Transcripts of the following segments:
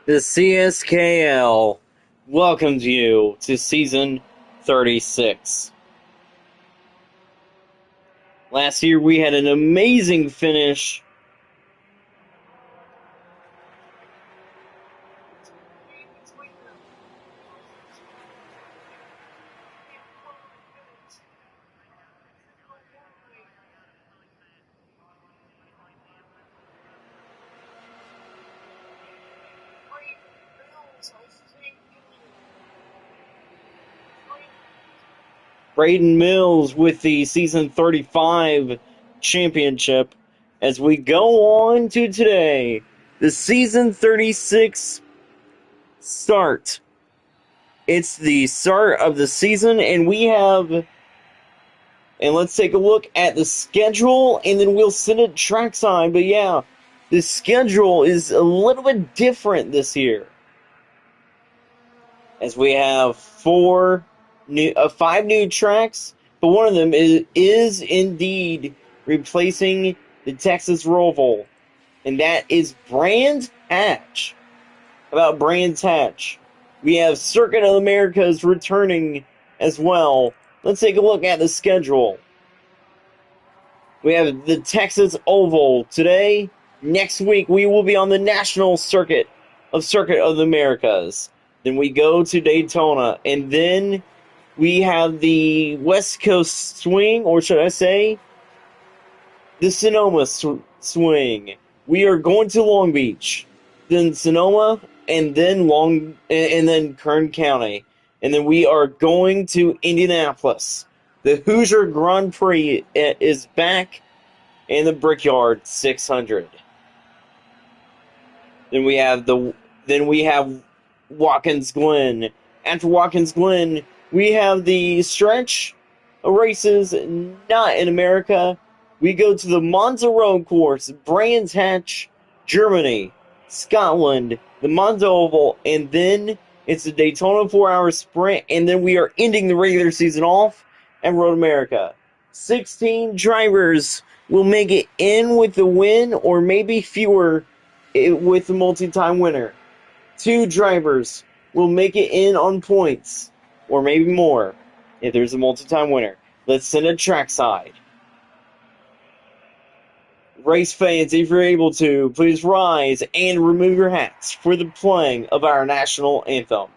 The CSKL welcomes you to season 36. Last year we had an amazing finish. Braden Mills with the season 35 championship as we go on to today, the season 36 start. It's the start of the season, and let's take a look at the schedule, and then we'll send it trackside. But yeah, the schedule is a little bit different this year, as we have five new tracks, but one of them is indeed replacing the Texas Roval, and that is Brands Hatch. About Brands Hatch, we have Circuit of the Americas returning as well. Let's take a look at the schedule. We have the Texas Oval today. Next week, we will be on the national circuit of the Americas. Then we go to Daytona, and then we have the West Coast Swing, or should I say, the Sonoma Swing. We are going to Long Beach, then Sonoma, and then Kern County, and then we are going to Indianapolis. The Hoosier Grand Prix is back in the Brickyard 600. Then we have Watkins Glen. After Watkins Glen, we have the stretch of races not in America. We go to the Monza Road Course, Brands Hatch, Germany, Scotland, the Monza Oval, and then it's the Daytona 4-hour sprint, and then we are ending the regular season off at Road America. 16 drivers will make it in with the win, or maybe fewer with the multi-time winner. 2 drivers will make it in on points, or maybe more, if there's a multi-time winner. Let's send it trackside. Race fans, if you're able to, please rise and remove your hats for the playing of our national anthem.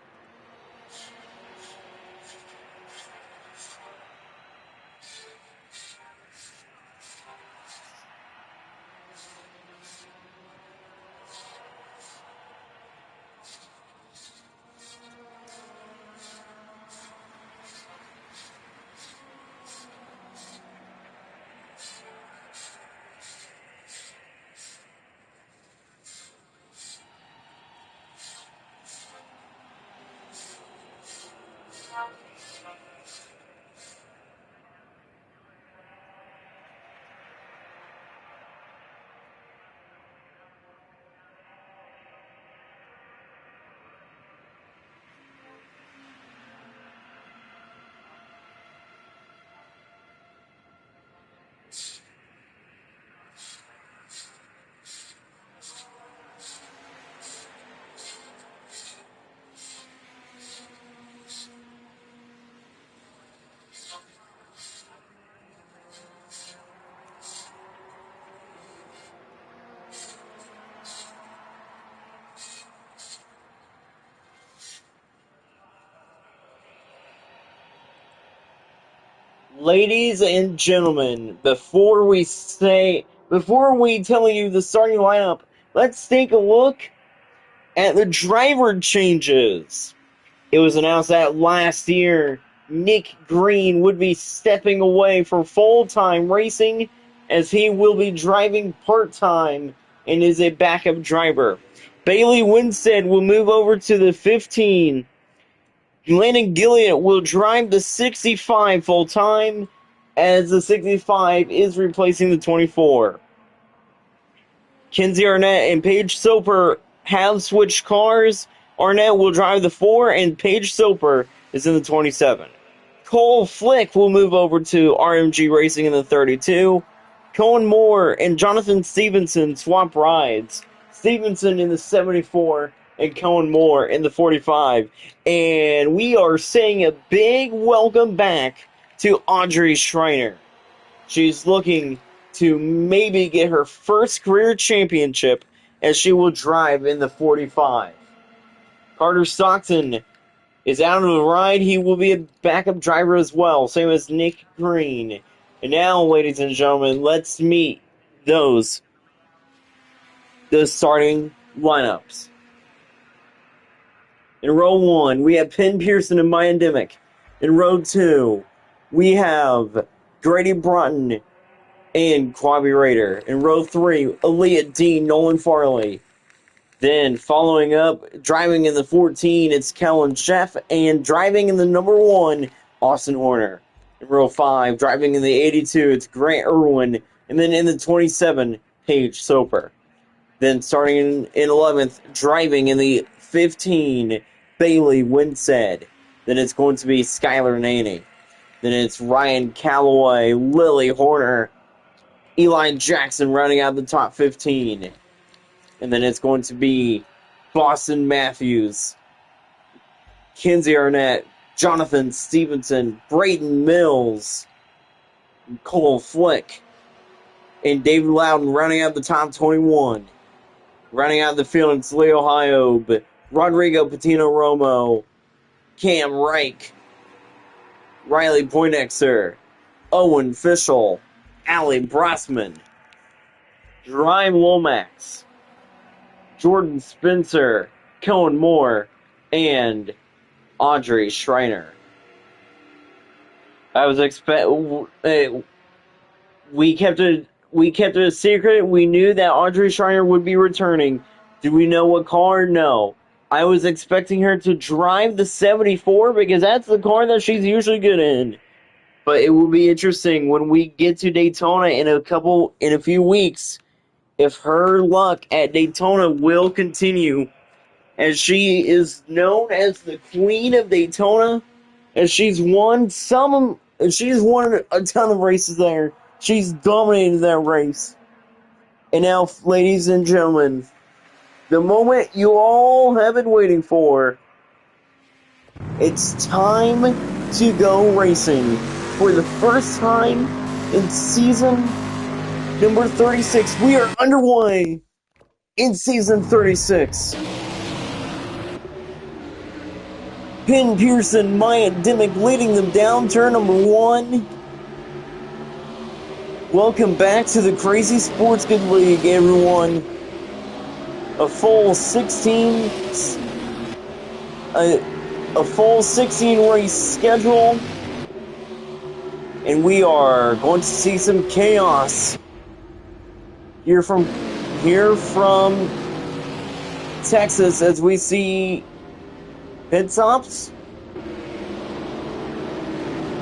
Ladies and gentlemen, before we tell you the starting lineup, let's take a look at the driver changes. It was announced that last year, Nick Green would be stepping away for full-time racing, as he will be driving part-time and is a backup driver. Bailey Winstead will move over to the 15. Landon Gilliott will drive the 65 full-time, as the 65 is replacing the 24. Kenzie Arnett and Paige Soper have switched cars. Arnett will drive the 4, and Paige Soper is in the 27. Cole Flick will move over to RMG Racing in the 32. Cohen Moore and Jonathan Stevenson swap rides. Stevenson in the 74 and Cohen Moore in the 45. And we are saying a big welcome back to Audrey Schreiner. She's looking to maybe get her first career championship as she will drive in the 45. Carter Stockton is out of the ride. He will be a backup driver as well, same as Nick Green. And now, ladies and gentlemen, let's meet the starting lineups. In row 1, we have Penn Pearson and Maya Dimick. In row 2, we have Grady Broughton and Quabi Raider. In row 3, Elliott Dean, Nolan Farley. Then, following up, driving in the 14, it's Kellen Sheff, and driving in the number 1, Austin Horner. In row 5, driving in the 82, it's Grant Irwin, and then in the 27, Paige Soper. Then, starting in 11th, driving in the 15, Bailey Winsted. Then it's going to be Skylar Naney. Then it's Ryan Calloway, Lily Horner, Eli Jackson rounding out the top 15. And then it's going to be Boston Matthews, Kinsey Arnett, Jonathan Stevenson, Braden Mills, Cole Flick, and David Loudon rounding out the top 21. Rounding out the field, it's Leo Hyob, Rodrigo Patino Romo, Cam Reich, Riley Poindexter, Owen Fischel, Allie Brossman, Ryan Lomax, Jordan Spencer, Cohen Moore, and Audrey Schreiner. I was we kept it a secret. We knew that Audrey Schreiner would be returning. Do we know what car? No. I was expecting her to drive the 74 because that's the car that she's usually good in. But it will be interesting when we get to Daytona in a few weeks if her luck at Daytona will continue, as she is known as the Queen of Daytona, as she's won a ton of races there. She's dominated that race. And now, ladies and gentlemen, the moment you all have been waiting for. It's time to go racing for the first time in season number 36. We are underway in season 36. Penn Pearson, Maya Dimick leading them down turn number 1. Welcome back to the Crazy Sports Good League, everyone. A full 16 race schedule, and we are going to see some chaos here from Texas as we see pit stops.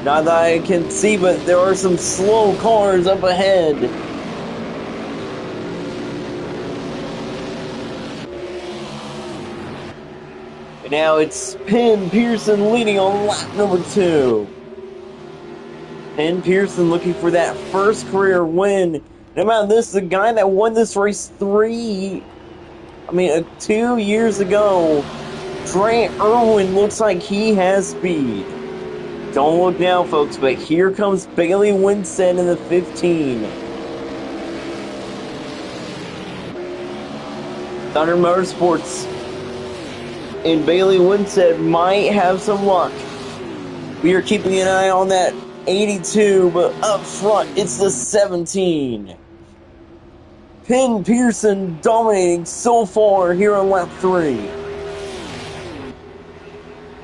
Not that I can see, but there are some slow cars up ahead. And now it's Penn Pearson leading on lap number 2. Penn Pearson looking for that first career win. And about this, the guy that won this race 2 years ago, Grant Irwin, looks like he has speed. Don't look now, folks, but here comes Bailey Winston in the 15. Thunder Motorsports and Bailey Winston might have some luck. We are keeping an eye on that 82, but up front, it's the 17. Penn Pearson dominating so far here on lap 3.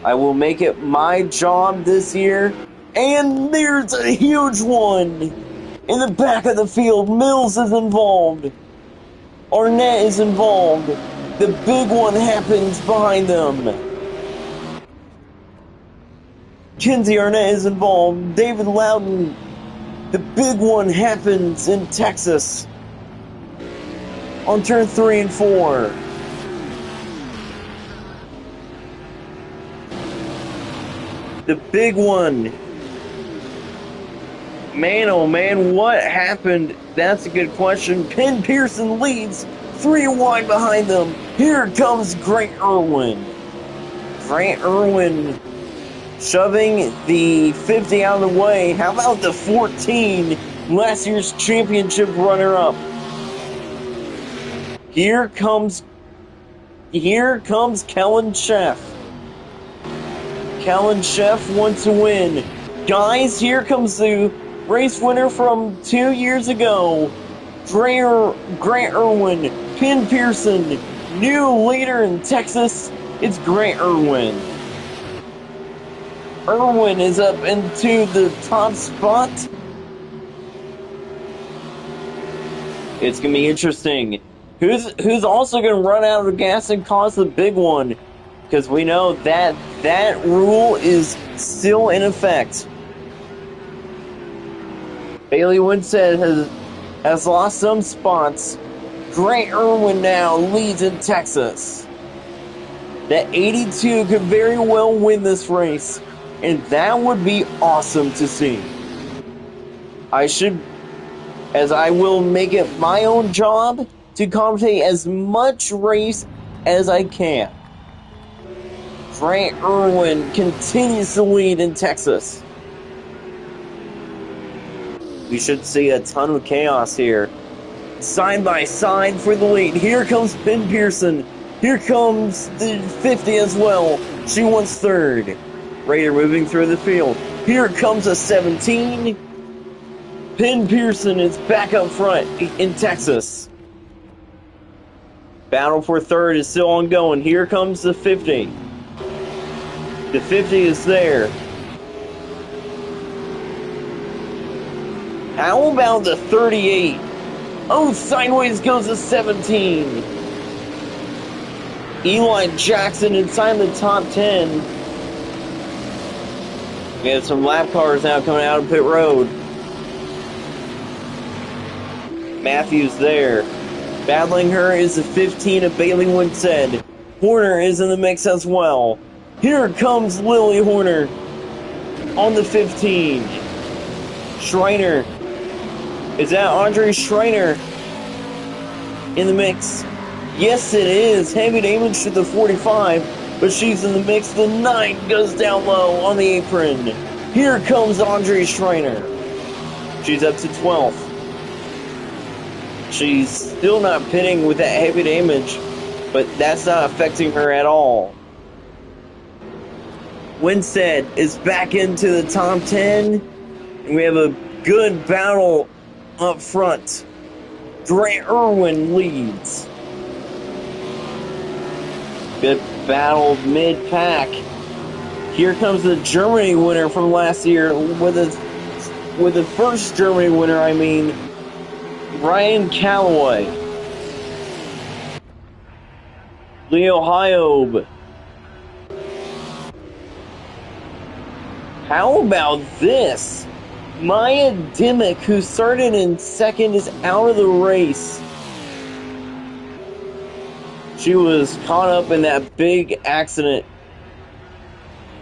I will make it my job this year. And there's a huge one. In the back of the field, Mills is involved. Arnett is involved. The big one happens behind them. Kinsey Arnett is involved. David Loudon. The big one happens in Texas on turn 3 and 4. The big one. Man, oh man, what happened? That's a good question. Penn Pearson leads 3 wide behind them. Here comes Grant Irwin. Grant Irwin shoving the 50 out of the way. How about the 14, last year's championship runner-up? Here comes Kellen Sheff. Kellen Sheff wants to win. Guys, here comes the race winner from 2 years ago. Grant Irwin, Penn Pearson, new leader in Texas. It's Grant Irwin. Irwin is up into the top spot. It's going to be interesting. Who's also going to run out of gas and cause the big one? Because we know that rule is still in effect. Bailey Winstead has lost some spots. Grant Irwin now leads in Texas. That 82 could very well win this race, and that would be awesome to see. I will make it my own job to commentate as much race as I can. Grant Irwin continues to lead in Texas. We should see a ton of chaos here. Side by side for the lead. Here comes Penn Pearson. Here comes the 50 as well. She wants third. Raider moving through the field. Here comes a 17. Penn Pearson is back up front in Texas. Battle for third is still ongoing. Here comes the 50. The 50 is there. How about the 38? Oh, sideways goes the 17. Eli Jackson inside the top 10. We have some lap cars now coming out of pit road. Matthews there. Battling her is the 15 of Bailey Winstead. Horner is in the mix as well. Here comes Lily Horner on the 15. Schreiner. Is that Andre Schreiner in the mix? Yes, it is. Heavy damage to the 45, but she's in the mix. The 9 goes down low on the apron. Here comes Andre Schreiner. She's up to 12th. She's still not pitting with that heavy damage, but that's not affecting her at all. Winstead is back into the top 10, and we have a good battle up front. Grant Irwin leads. Good battle mid-pack. Here comes the Germany winner from last year, with the first Germany winner, I mean, Ryan Calloway. Leo Hyob. How about this? Maya Dimmick, who started in second, is out of the race. She was caught up in that big accident.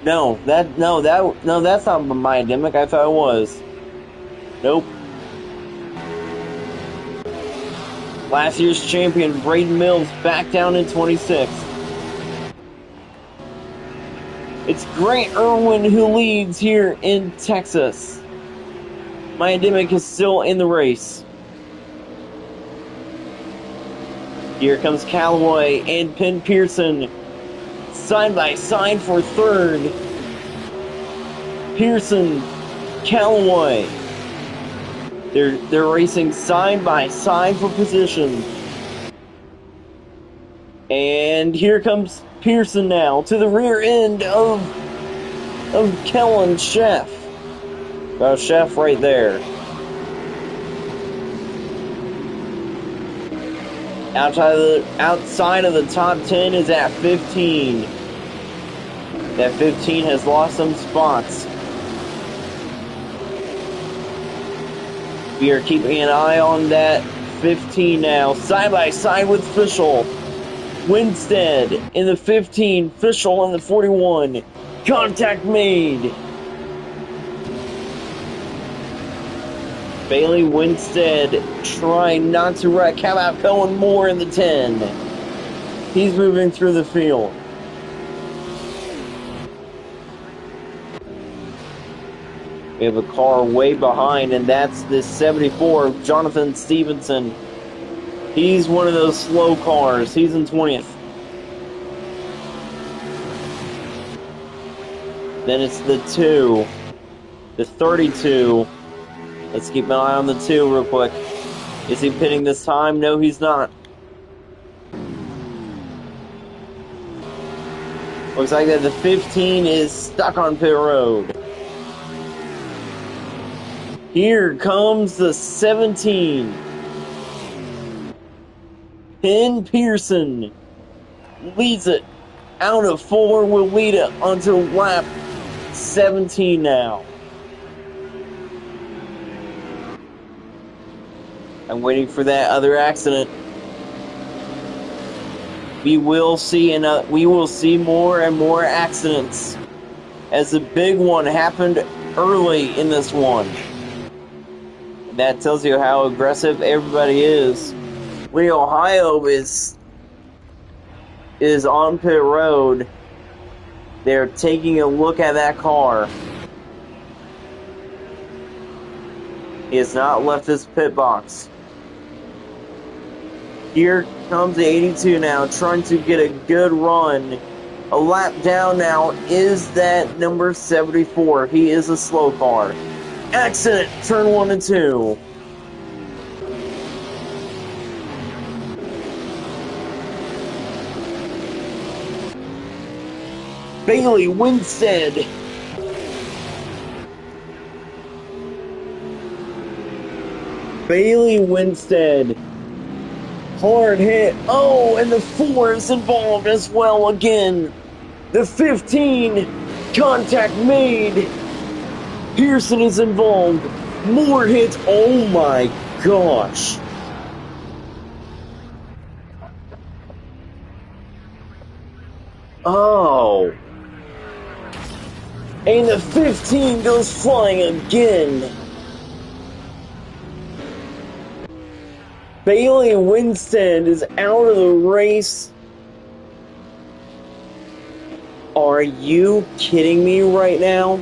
No, that's not Maya Dimmick. I thought it was. Nope. Last year's champion, Braden Mills, back down in 26th. It's Grant Irwin who leads here in Texas. Maya Dimmick is still in the race. Here comes Callaway and Penn Pearson side by side for third. Pearson, Callaway. They're racing side by side for position. And here comes Pearson now to the rear end of Kellen Sheff. Sheff right there. Outside of the top 10 is at 15. That 15 has lost some spots. We are keeping an eye on that 15 now. Side by side with Fischel. Winstead in the 15. Fischel in the 41. Contact made. Bailey Winstead trying not to wreck. How about going more in the 10? He's moving through the field. We have a car way behind, and that's the 74, Jonathan Stevenson. He's one of those slow cars. He's in 20th. Then it's the 2, the 32. Let's keep an eye on the 2 real quick. Is he pitting this time? No, he's not. Looks like that the 15 is stuck on pit road. Here comes the 17. Penn Pearson leads it out of 4. Will lead it onto lap 17 now. I'm waiting for that other accident. We will see more and more accidents, as the big one happened early in this one. That tells you how aggressive everybody is. Lee Ohio is on pit road. They're taking a look at that car. He has not left his pit box. Here comes the 82 now, trying to get a good run. A lap down now is that number 74. He is a slow car. Accident, turn 1 and 2. Bailey Winstead. Bailey Winstead. Hard hit. Oh, and the 4 is involved as well again. The 15. Contact made. Pearson is involved. More hits. Oh my gosh. Oh. And the 15 goes flying again. Bailey Winstead is out of the race. Are you kidding me right now?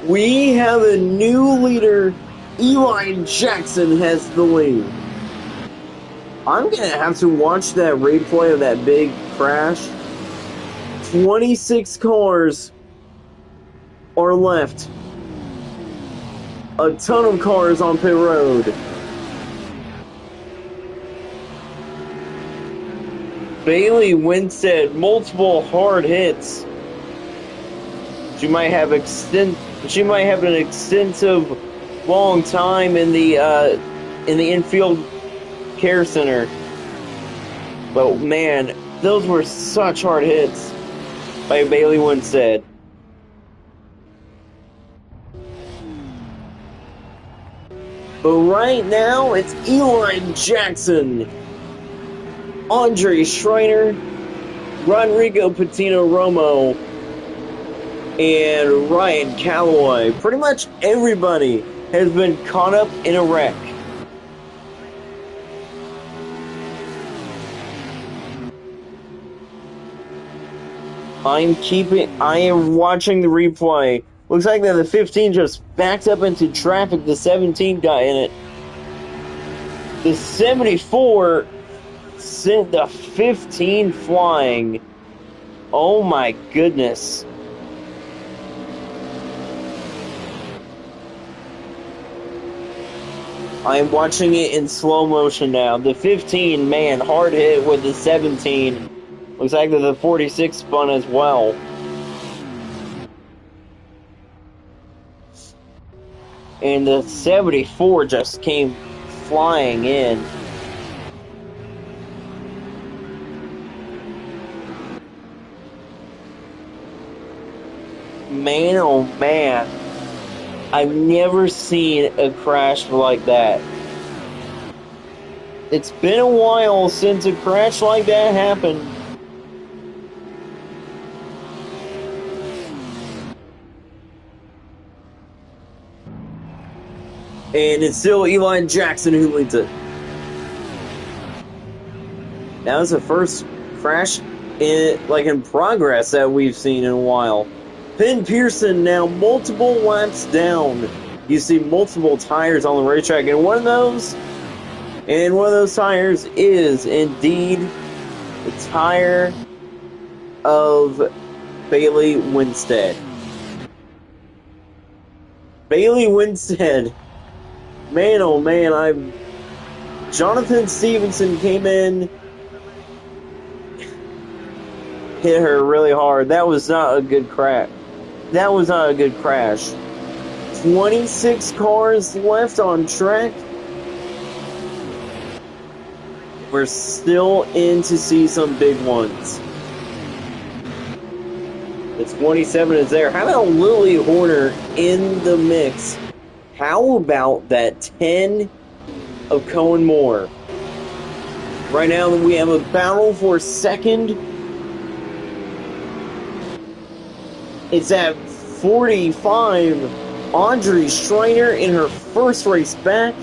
We have a new leader. Eli Jackson has the lead. I'm going to have to watch that replay of that big crash. 26 cars are left. A ton of cars on pit road. Bailey Winstead, multiple hard hits. She might have an extensive long time in the infield care center. But man, those were such hard hits by Bailey Winstead. But right now, it's Eli Jackson, Andre Schreiner, Rodrigo Patino Romo, and Ryan Calloway. Pretty much everybody has been caught up in a wreck. I am watching the replay. Looks like that the 15 just backed up into traffic. The 17 got in it. The 74 sent the 15 flying. Oh my goodness. I am watching it in slow motion now. The 15, man, hard hit with the 17. Looks like the 46 spun as well. And the 74 just came flying in. Man, oh man. I've never seen a crash like that. It's been a while since a crash like that happened. And it's still Eli Jackson who leads it. That was the first crash in progress that we've seen in a while. Ben Pearson now multiple laps down. You see multiple tires on the racetrack, and one of those tires is indeed the tire of Bailey Winstead. Bailey Winstead. Man, oh man, Jonathan Stevenson came in, hit her really hard. That was not a good crash. 26 cars left on track. We're still in to see some big ones. The 27 is there. How about Lily Horner in the mix? How about that 10 of Cohen Moore? Right now we have a battle for second. It's at 45. Audrey Schreiner in her first race back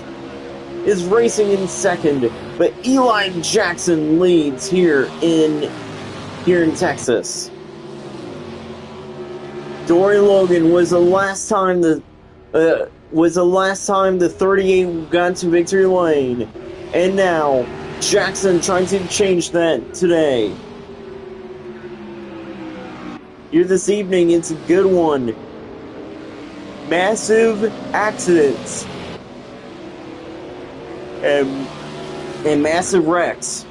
is racing in second, but Eli Jackson leads here in Texas. Dory Logan was the last time the 38 got to victory lane, and now Jackson trying to change that today. Here this evening, it's a good one. Massive accidents and massive wrecks.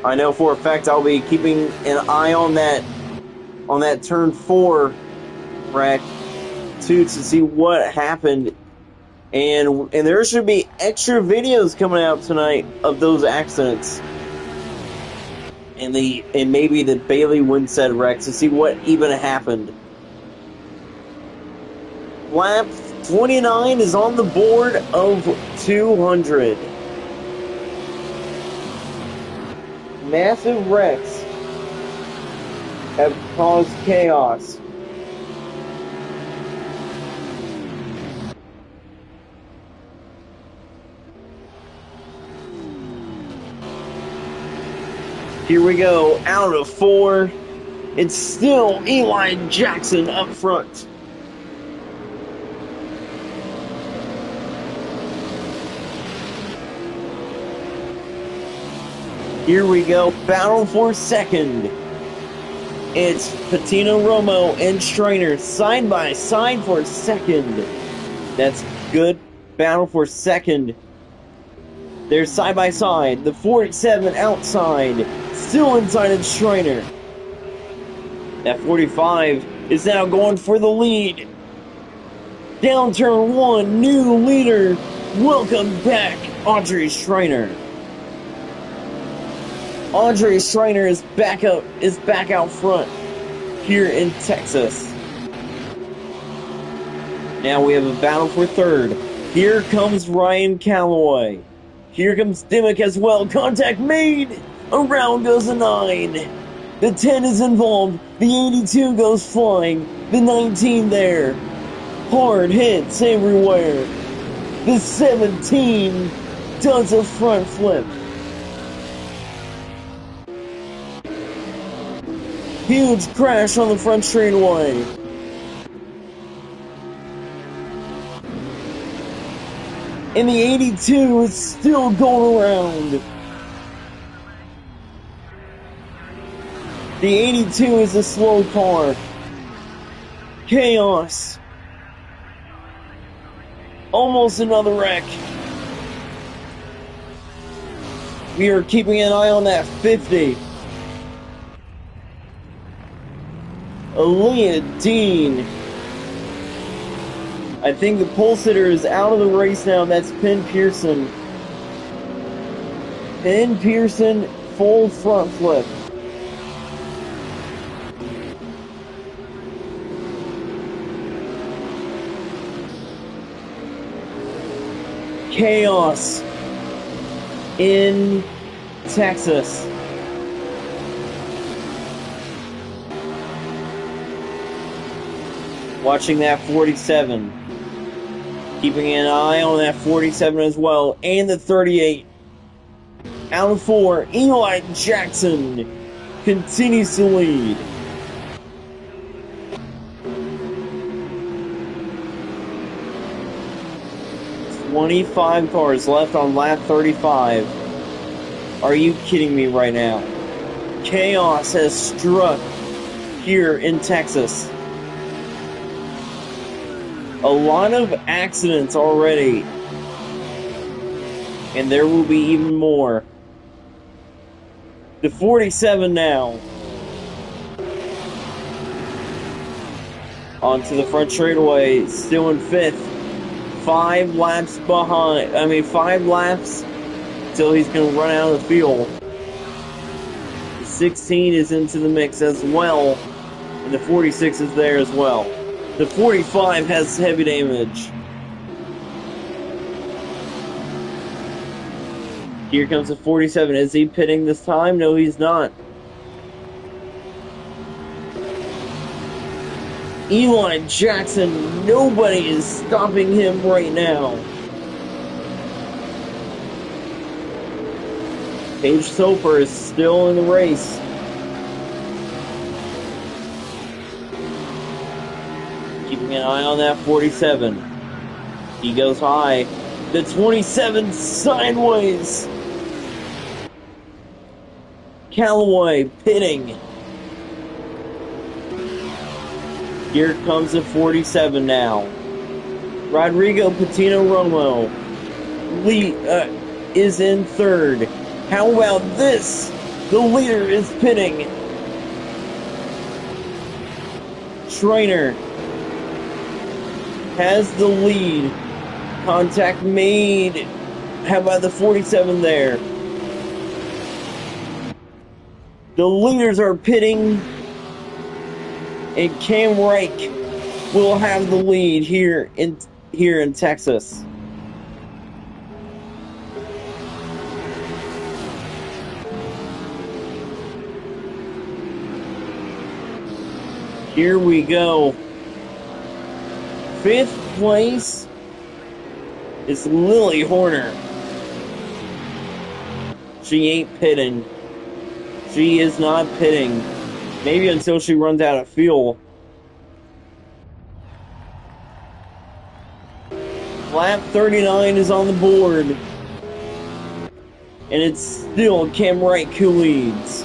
I know for a fact I'll be keeping an eye on that turn 4 wreck too, to see what happened. And there should be extra videos coming out tonight of those accidents. And maybe the Bailey Winstead wreck to see what even happened. Lap 29 is on the board of 200. Massive wrecks have caused chaos. Here we go, out of 4. It's still Eli Jackson up front. Here we go, battle for second. It's Patino Romo and Schreiner side by side for second. That's good. Battle for second. They're side by side. The 47 outside. Still inside of Schreiner. That 45 is now going for the lead. Down turn 1, new leader. Welcome back, Audrey Schreiner. Audrey Schreiner is back out front here in Texas. Now we have a battle for third. Here comes Ryan Calloway. Here comes Dimmick as well. Contact made. Around goes the 9. The 10 is involved. The 82 goes flying. The 19 there. Hard hits everywhere. The 17 does a front flip. Huge crash on the front straightaway. And the 82 is still going around. The 82 is a slow car. Chaos. Almost another wreck. We are keeping an eye on that 50. Aaliyah Dean. I think the pole sitter is out of the race now. That's Penn Pearson. Penn Pearson, full front flip. Chaos in Texas. Watching that 47. Keeping an eye on that 47 as well, and the 38. Out of 4, Eli Jackson continues to lead. "25 cars left on lap 35. Are you kidding me right now? Chaos has struck here in Texas. A lot of accidents already, and there will be even more. The 47 now. Onto the front straightaway, still in 5th. 5 laps behind. 5 laps till he's going to run out of the field. The 16 is into the mix as well, and the 46 is there as well. The 45 has heavy damage. Here comes the 47. Is he pitting this time? No, he's not. Eli Jackson, nobody is stopping him right now. Paige Soper is still in the race. Keeping an eye on that 47. He goes high. The 27 sideways. Callaway pitting. Here comes the 47 now. Rodrigo Patino Romo is in 3rd. How about this? The leader is pitting. Trainer has the lead. Contact made. How about the 47 there? The leaders are pitting. And Cam Reich will have the lead here in Texas. Here we go. 5th place is Lily Horner. She ain't pitting. She is not pitting. Maybe until she runs out of fuel. Lap 39 is on the board. And it's still Cam Reich who leads.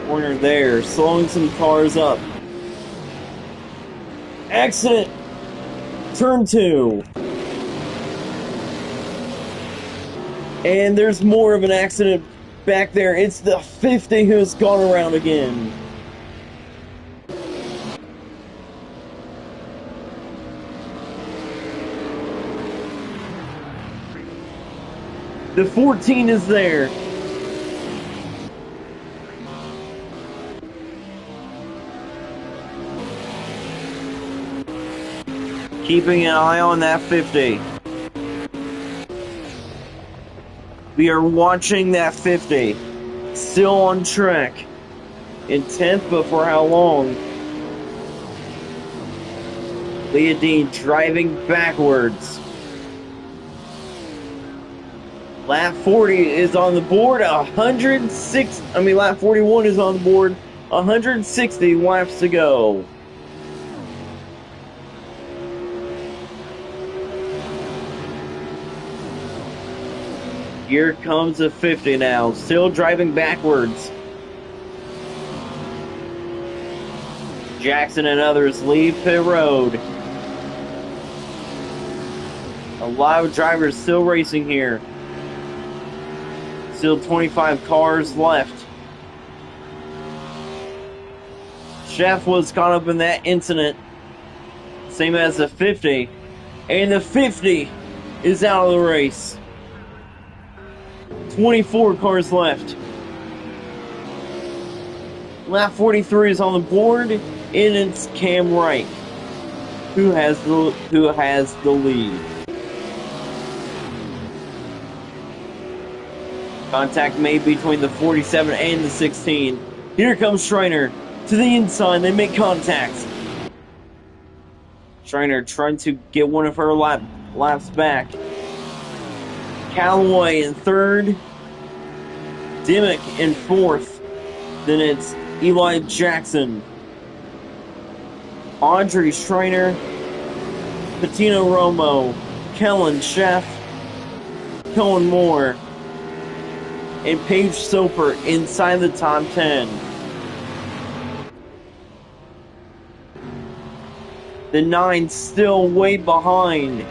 Horner there, slowing some cars up. Accident! Turn 2. And there's more of an accident back there. It's the 50 who's gone around again. The 14 is there. Keeping an eye on that 50. We are watching that 50. Still on track. In 10th, but for how long? Leah Dean driving backwards. Lap 40 is on the board. Lap 41 is on the board. 160 laps to go. Here comes the 50 now, still driving backwards. Jackson and others leave pit road. A lot of drivers still racing here. Still 25 cars left. Chef was caught up in that incident. Same as the 50. And the 50 is out of the race. 24 cars left. Lap 43 is on the board, and it's Cam Reich who has the lead. Contact made between the 47 and the 16. Here comes Schreiner to the inside. They make contact. Schreiner trying to get one of her laps back. Callaway in third. Dimmick in fourth. Then it's Eli Jackson. Audrey Schreiner. Patino Romo. Kellen Sheff. Cohen Moore. And Paige Soper inside the top 10. The 9 still way behind.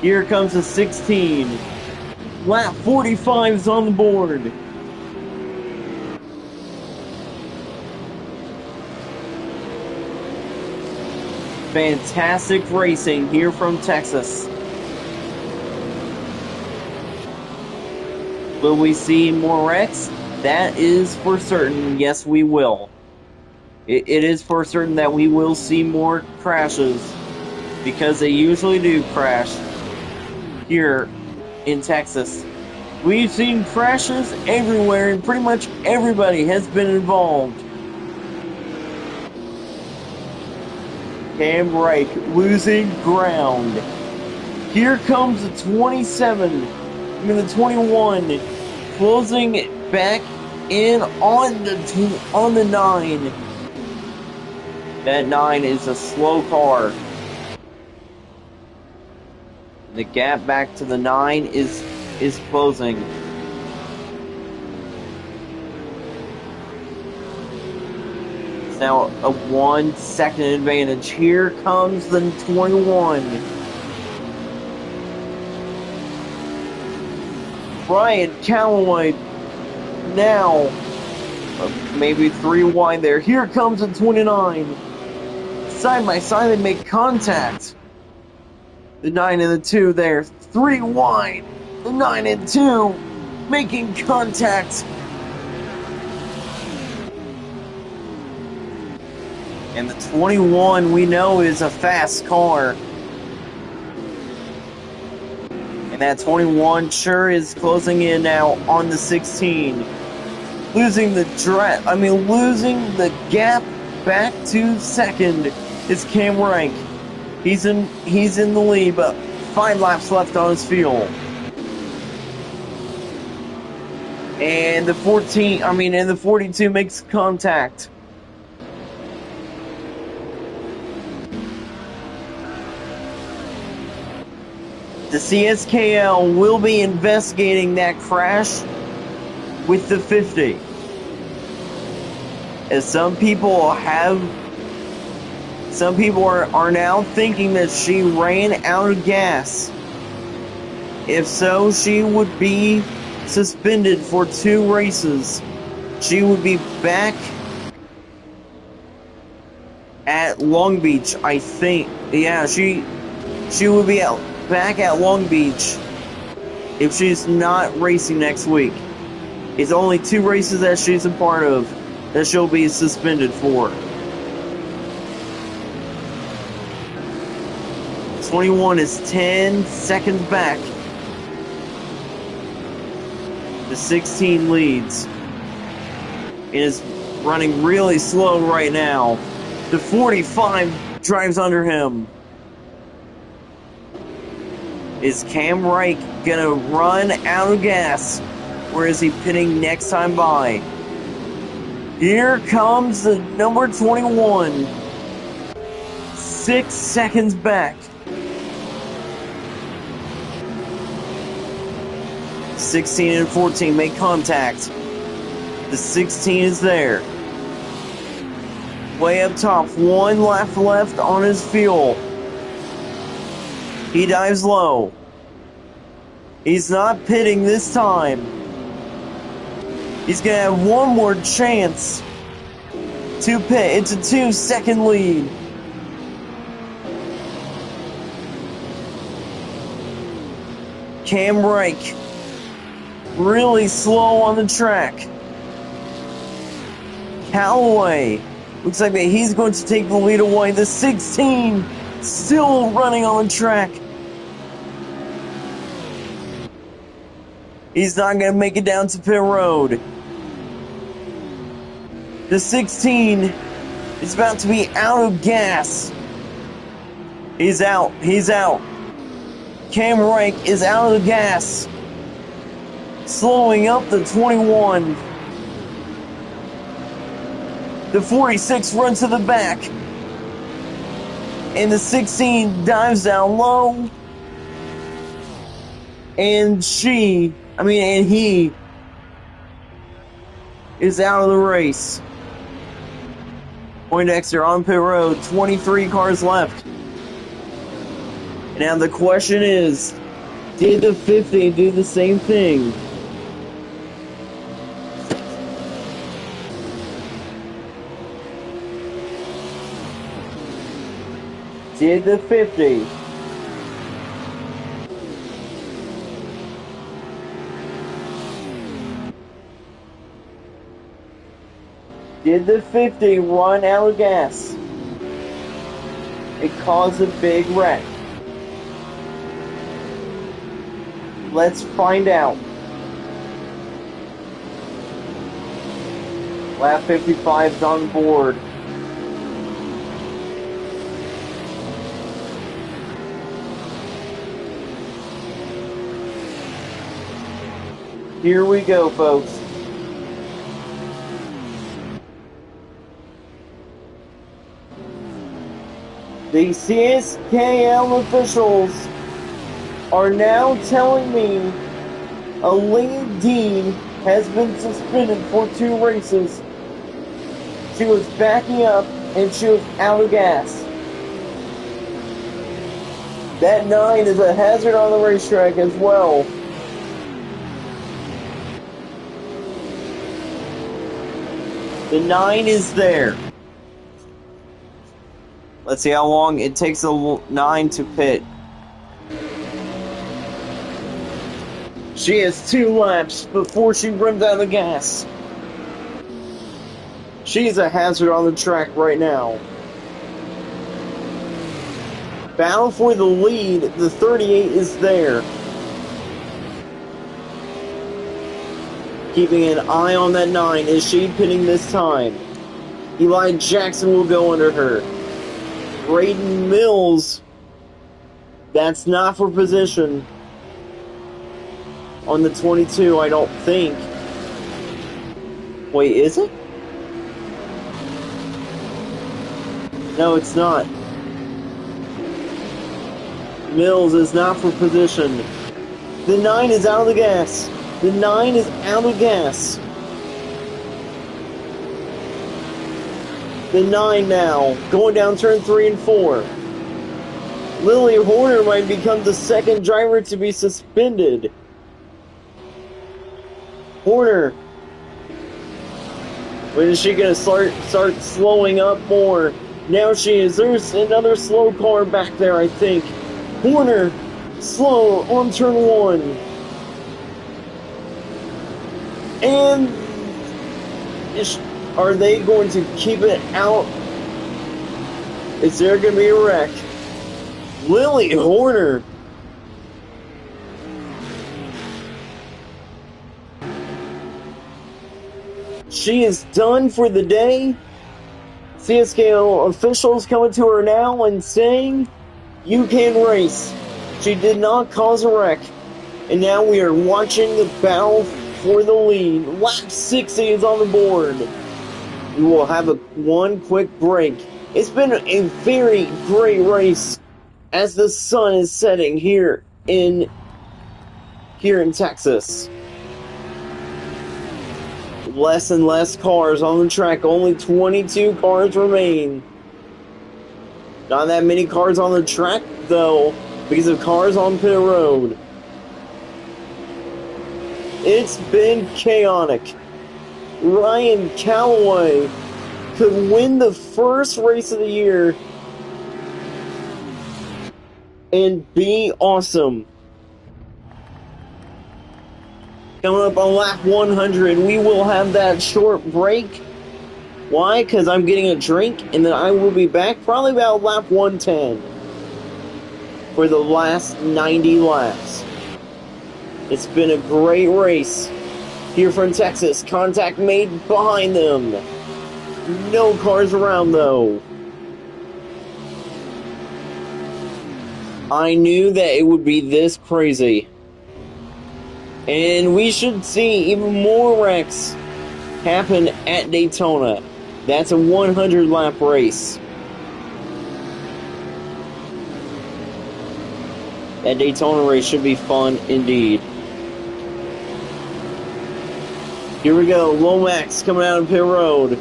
Here comes the 16. Lap 45 is on the board. Fantastic racing here from Texas. Will we see more wrecks? That is for certain. Yes, we will. It is for certain that we will see more crashes, because they usually do crash here in Texas. We've seen crashes everywhere, and pretty much everybody has been involved. Cam Reich losing ground. Here comes the 27. The 21 closing back in on the 9. That 9 is a slow car. The gap back to the 9 is closing. It's now a 1 second advantage. Here comes the 21. Brian Callaway now maybe 3 wide there. Here comes the 29. Side by side, they make contact. The 9 and the 2 there. 3 wide. The 9 and 2 making contact. And the 21 we know is a fast car. And that 21 sure is closing in now on the 16. Losing the gap back to second is Cam Rank. He's in the lead, but 5 laps left on his fuel. And the 42 makes contact. The CSKL will be investigating that crash with the 50. As some people are now thinking that she ran out of gas. If so, she would be suspended for 2 races. She would be back at Long Beach, I think. Yeah, she would be back at Long Beach if she's not racing next week. It's only 2 races that she's a part of that she'll be suspended for. 21 is 10 seconds back. The 16 leads. It is running really slow right now. The 45 drives under him. Is Cam Reich gonna run out of gas? Or is he pitting next time by? Here comes the number 21. 6 seconds back. 16 and 14 make contact. The 16 is there. Way up top, 1 lap left on his fuel. He dives low. He's not pitting this time. He's going to have one more chance to pit. It's a 2-second lead. Cam Reich really slow on the track. Callaway looks like he's going to take the lead away. The 16 still running on the track. He's not going to make it down to pit road. The 16 is about to be out of gas. He's out. He's out. Cam Rank is out of gas. Slowing up the 21. The 46 runs to the back. And the 16 dives down low. And he is out of the race. Poindexter on pit road, 23 cars left. Now the question is, did the 50 do the same thing? Did the 50 run out of gas? It caused a big wreck. Let's find out. Lap 55 is on board. Here we go, folks. The CSKL officials are now telling me Elaine Dean has been suspended for 2 races. She was backing up and she was out of gas. That 9 is a hazard on the racetrack as well. The 9 is there. Let's see how long it takes a 9 to pit. She has 2 laps before she runs out of gas. She's a hazard on the track right now. Battle for the lead. The 38 is there. Keeping an eye on that 9. Is she pitting this time? Eli Jackson will go under her. Braden Mills. That's not for position. On the 22, I don't think. Wait, is it? No, it's not. Mills is not for position. The 9 is out of the gas. The 9 is out of gas. The 9 now, going down turn 3 and 4. Lily Horner might become the second driver to be suspended. Horner. When is she going to start slowing up more? Now she is. There's another slow car back there, I think. Horner, slow on turn 1. And are they going to keep it out? Is there going to be a wreck? Lily Horner. She is done for the day. CSKL officials coming to her now and saying, you can race. She did not cause a wreck. And now we are watching the battle for the lead. Lap 60 is on the board. We will have one quick break. It's been a very great race as the sun is setting here in Texas. Less and less cars on the track. Only 22 cars remain. Not that many cars on the track, though, because of cars on pit road. It's been chaotic. Ryan Calloway could win the first race of the year and be awesome. Coming up on lap 100, we will have that short break. Why? Because I'm getting a drink, and then I will be back probably about lap 110 for the last 90 laps. It's been a great race here from Texas. Contact made behind them. No cars around, though. I knew that it would be this crazy. And we should see even more wrecks happen at Daytona. That's a 100-lap race. That Daytona race should be fun indeed. Here we go, Lomax coming out of pit road.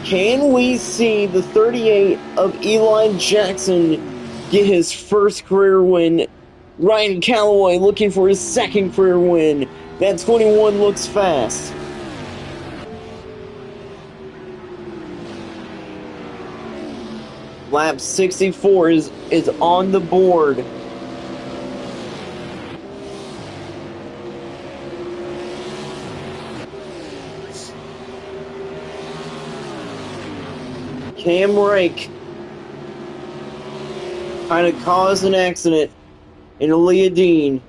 Can we see the 38 of Eli Jackson get his first career win? Ryan Calloway looking for his second career win. That 21 looks fast. Lap 64 is on the board. Cam Rake kind of caused an accident in Aaliyah Dean.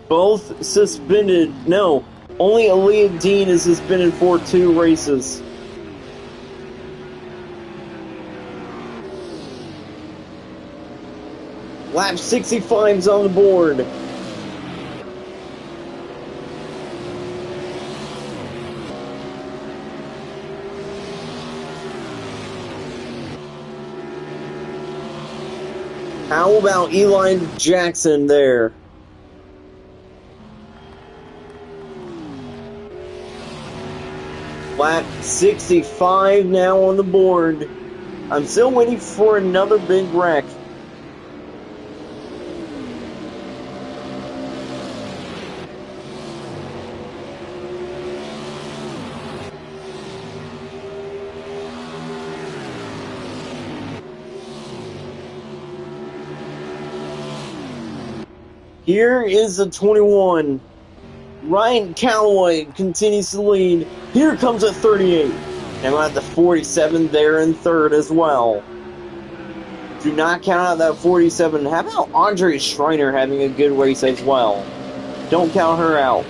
Both suspended. No, only Aaliyah Dean is suspended for 2 races. Lap 65 is on the board. How about Eli Jackson there? Lap 65 now on the board. I'm still waiting for another big wreck. Here is the 21. Ryan Calloway continues to lead. Here comes a 38. And we'll have the 47 there in third as well. Do not count out that 47. How about Andre Schreiner having a good race as well? Don't count her out.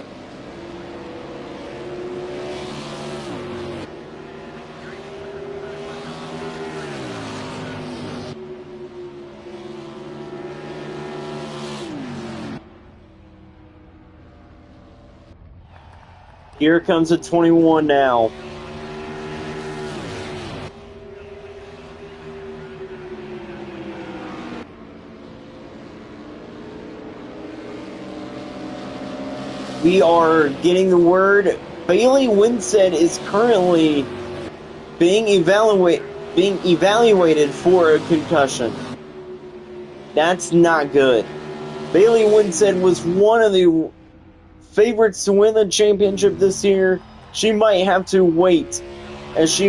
Here comes a 21 now. We are getting the word Bailey Winsett is currently being evaluated for a concussion. That's not good. Bailey Winsett was one of the favorites to win the championship this year. She might have to wait, as she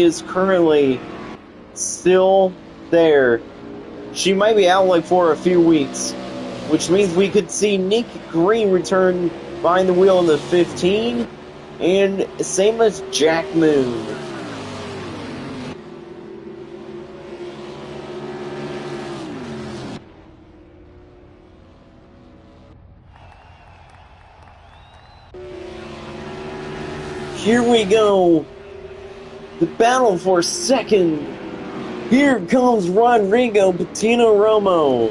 is currently still there. She might be out like for a few weeks, which means we could see Nick Green return behind the wheel in the 15, and same as Jack Moon. Here we go. The battle for second. Here comes Rodrigo Patino Romo.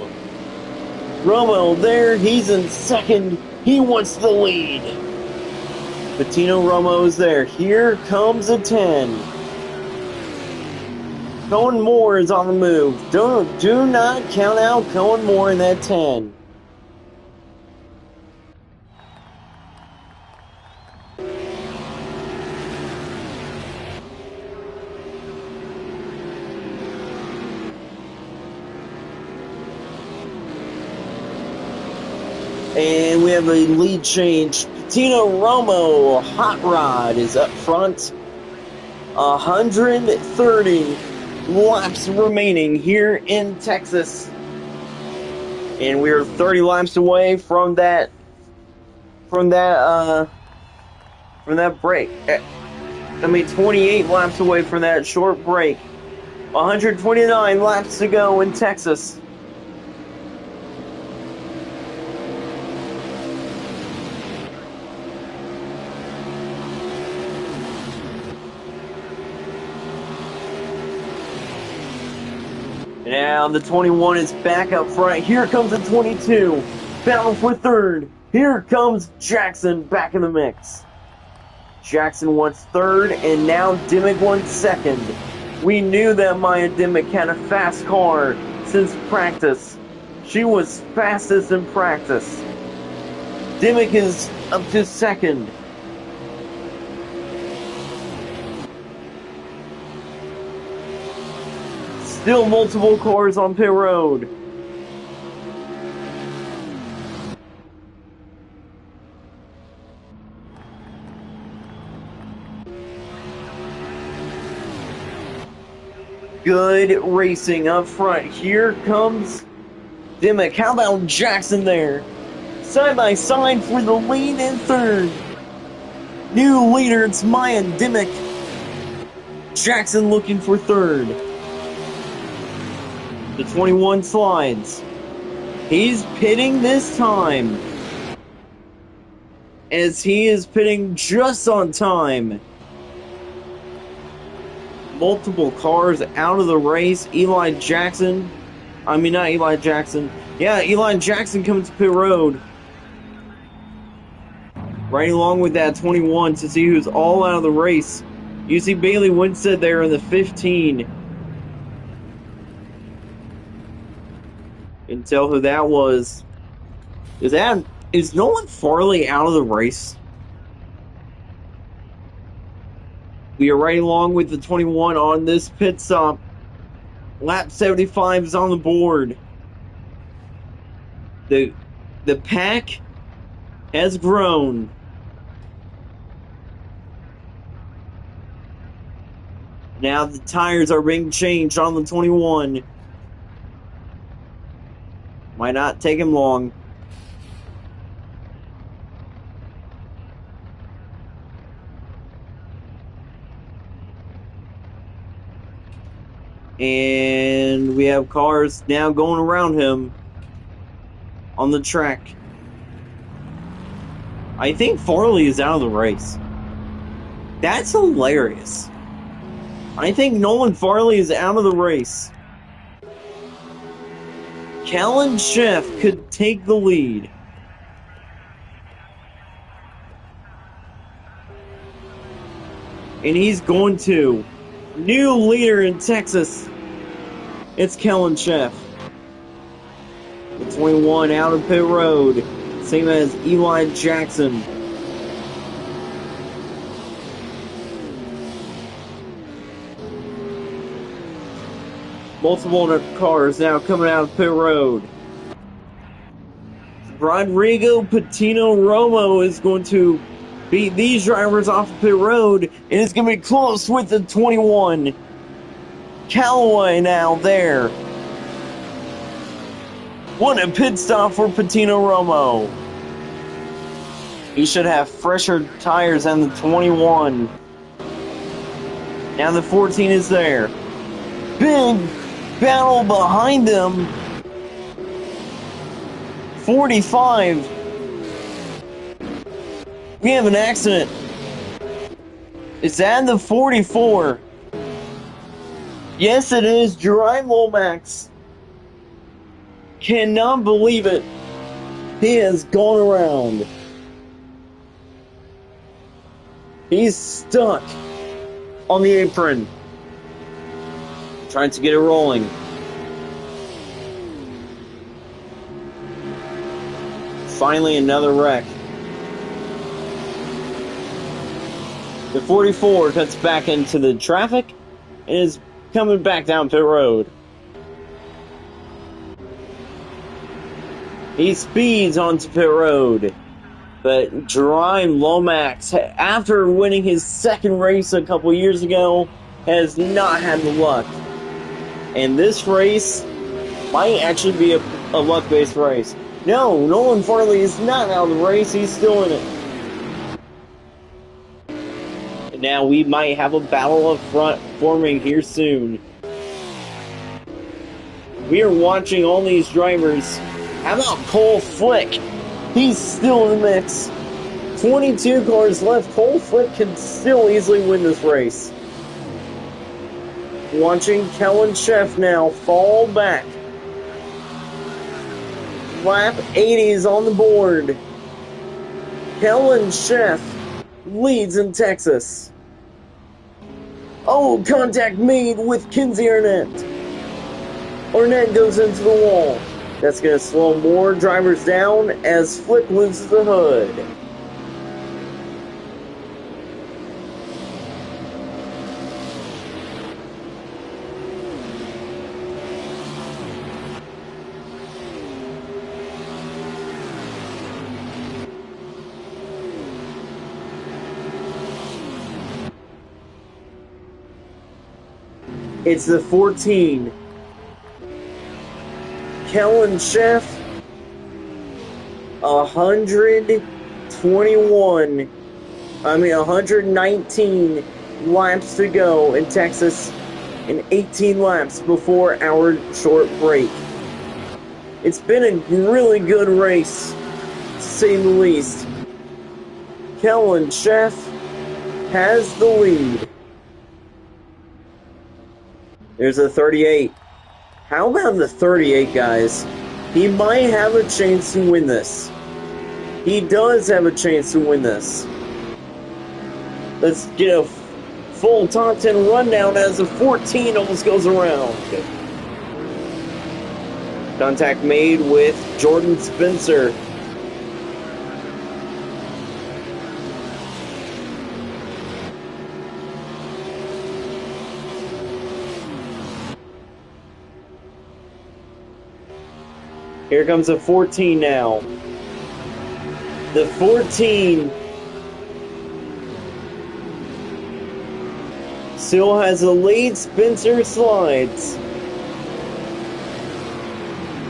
Romo there, he's in second. He wants the lead. Patino Romo is there. Here comes a 10. Cohen Moore is on the move. Do not count out Cohen Moore in that 10. And we have a lead change. Patino Romo, Hot Rod, is up front. 130 laps remaining here in Texas. And we're 30 laps away from that break. 28 laps away from that short break. 129 laps to go in Texas. And now the 21 is back up front. Here comes the 22. Battle for third. Here comes Jackson back in the mix. Jackson wants third, and now Dimmick wants second. We knew that Maya Dimmick had a fast car since practice. She was fastest in practice. Dimmick is up to second. Still multiple cars on pit road. Good racing up front. Here comes Dimmick. How about Jackson there? Side by side for the lead in third. New leader, it's Maya Dimmick. Jackson looking for third. The 21 slides. He's pitting this time, as he is pitting just on time. Multiple cars out of the race. Eli Jackson. I mean, not Eli Jackson. Yeah, Eli Jackson coming to pit road. Right along with that 21 to see who's all out of the race. You see Bailey Winstead there in the 15. And tell who that was. Is Nolan Farley out of the race? We are right along with the 21 on this pit stop. Lap 75 is on the board. The pack has grown. Now the tires are being changed on the 21. Might not take him long. And we have cars now going around him on the track. I think Farley is out of the race. That's hilarious. I think Nolan Farley is out of the race. Callan Sheff could take the lead. And he's going to. New leader in Texas. It's Callan Sheff. The 21 out of pit road. Same as Eli Jackson. Multiple cars now coming out of pit road. Rodrigo Patino Romo is going to beat these drivers off of pit road, and it's going to be close with the 21. Callaway now there. What a pit stop for Patino Romo. He should have fresher tires than the 21. Now the 14 is there. Big battle behind them. 45. We have an accident. Is that the 44? Yes, it is. Jerome Lomax. Cannot believe it. He has gone around. He's stuck on the apron, trying to get it rolling. Finally, another wreck. The 44 cuts back into the traffic and is coming back down pit road. He speeds onto pit road, but Jerome Lomax, after winning his second race a couple years ago, has not had the luck. And this race might actually be a luck-based race. No, Nolan Farley is not out of the race. He's still in it. And now we might have a battle up front forming here soon. We are watching all these drivers. How about Cole Flick? He's still in the mix. 22 cars left. Cole Flick can still easily win this race. Watching Kellen Chef now fall back. Lap 80 is on the board. Kellen Chef leads in Texas. Oh, contact made with Kinsey Arnett. Arnett goes into the wall. That's going to slow more drivers down as Flip loses the hood. It's the 14. Kellen Chef, 119 laps to go in Texas and 18 laps before our short break. It's been a really good race, to say the least. Kellen Chef has the lead. There's a 38. How about the 38, guys? He might have a chance to win this. He does have a chance to win this. Let's get a full top 10 rundown as the 14 almost goes around. Contact made with Jordan Spencer. Here comes a 14 now. The 14 still has the lead. Spencer slides.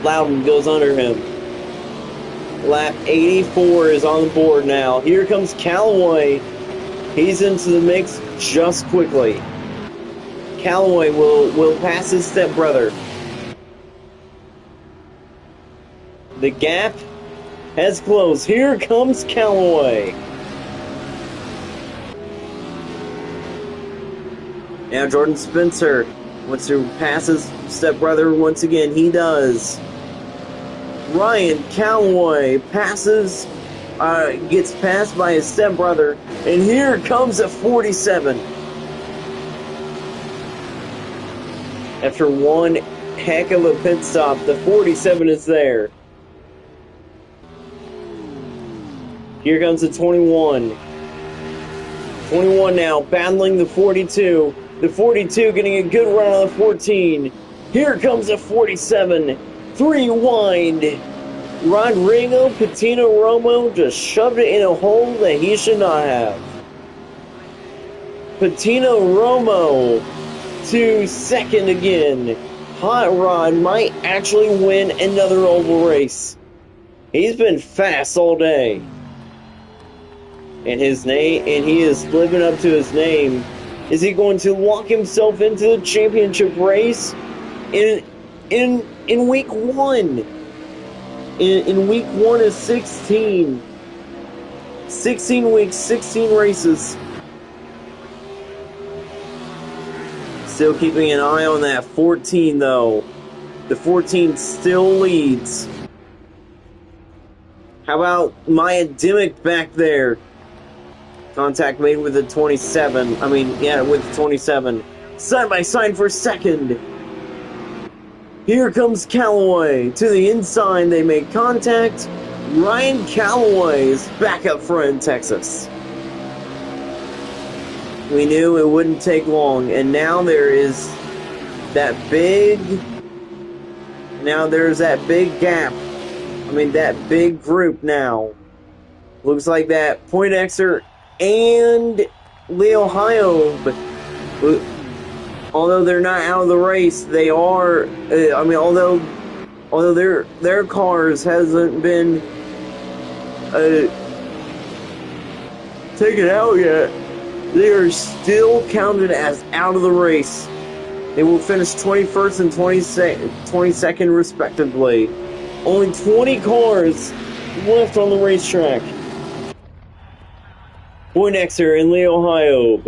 Loudon goes under him. Lap 84 is on the board now. Here comes Callaway. He's into the mix just quickly. Callaway will pass his stepbrother. The gap has closed. Here comes Callaway. Now Jordan Spencer wants to pass his stepbrother once again. He does. Ryan Callaway passes, gets passed by his stepbrother, and here comes a 47. After one heck of a pit stop, the 47 is there. Here comes the 21. 21 now, battling the 42. The 42 getting a good run on the 14. Here comes the 47. Three wide. Rodrigo Patino Romo just shoved it in a hole that he should not have. Patino Romo to second again. Hot Rod might actually win another oval race. He's been fast all day. And his name, and he is living up to his name. Is he going to lock himself into the championship race in week one? In week one is 16. 16 weeks, 16 races. Still keeping an eye on that 14 though. The 14 still leads. How about Maya Dimmick back there? Contact made with the 27. With the 27. Side by side for second. Here comes Callaway. To the inside, they make contact. Ryan Callaway is back up front in Texas. We knew it wouldn't take long, and now there's that big gap. That big group now. Looks like that Poindexter and Leo Ohio, but although they're not out of the race, they are. Although their cars hasn't been taken out yet, they are still counted as out of the race. They will finish 21st and 22nd respectively. Only 20 cars left on the racetrack. Poindexter and Leo Ohio.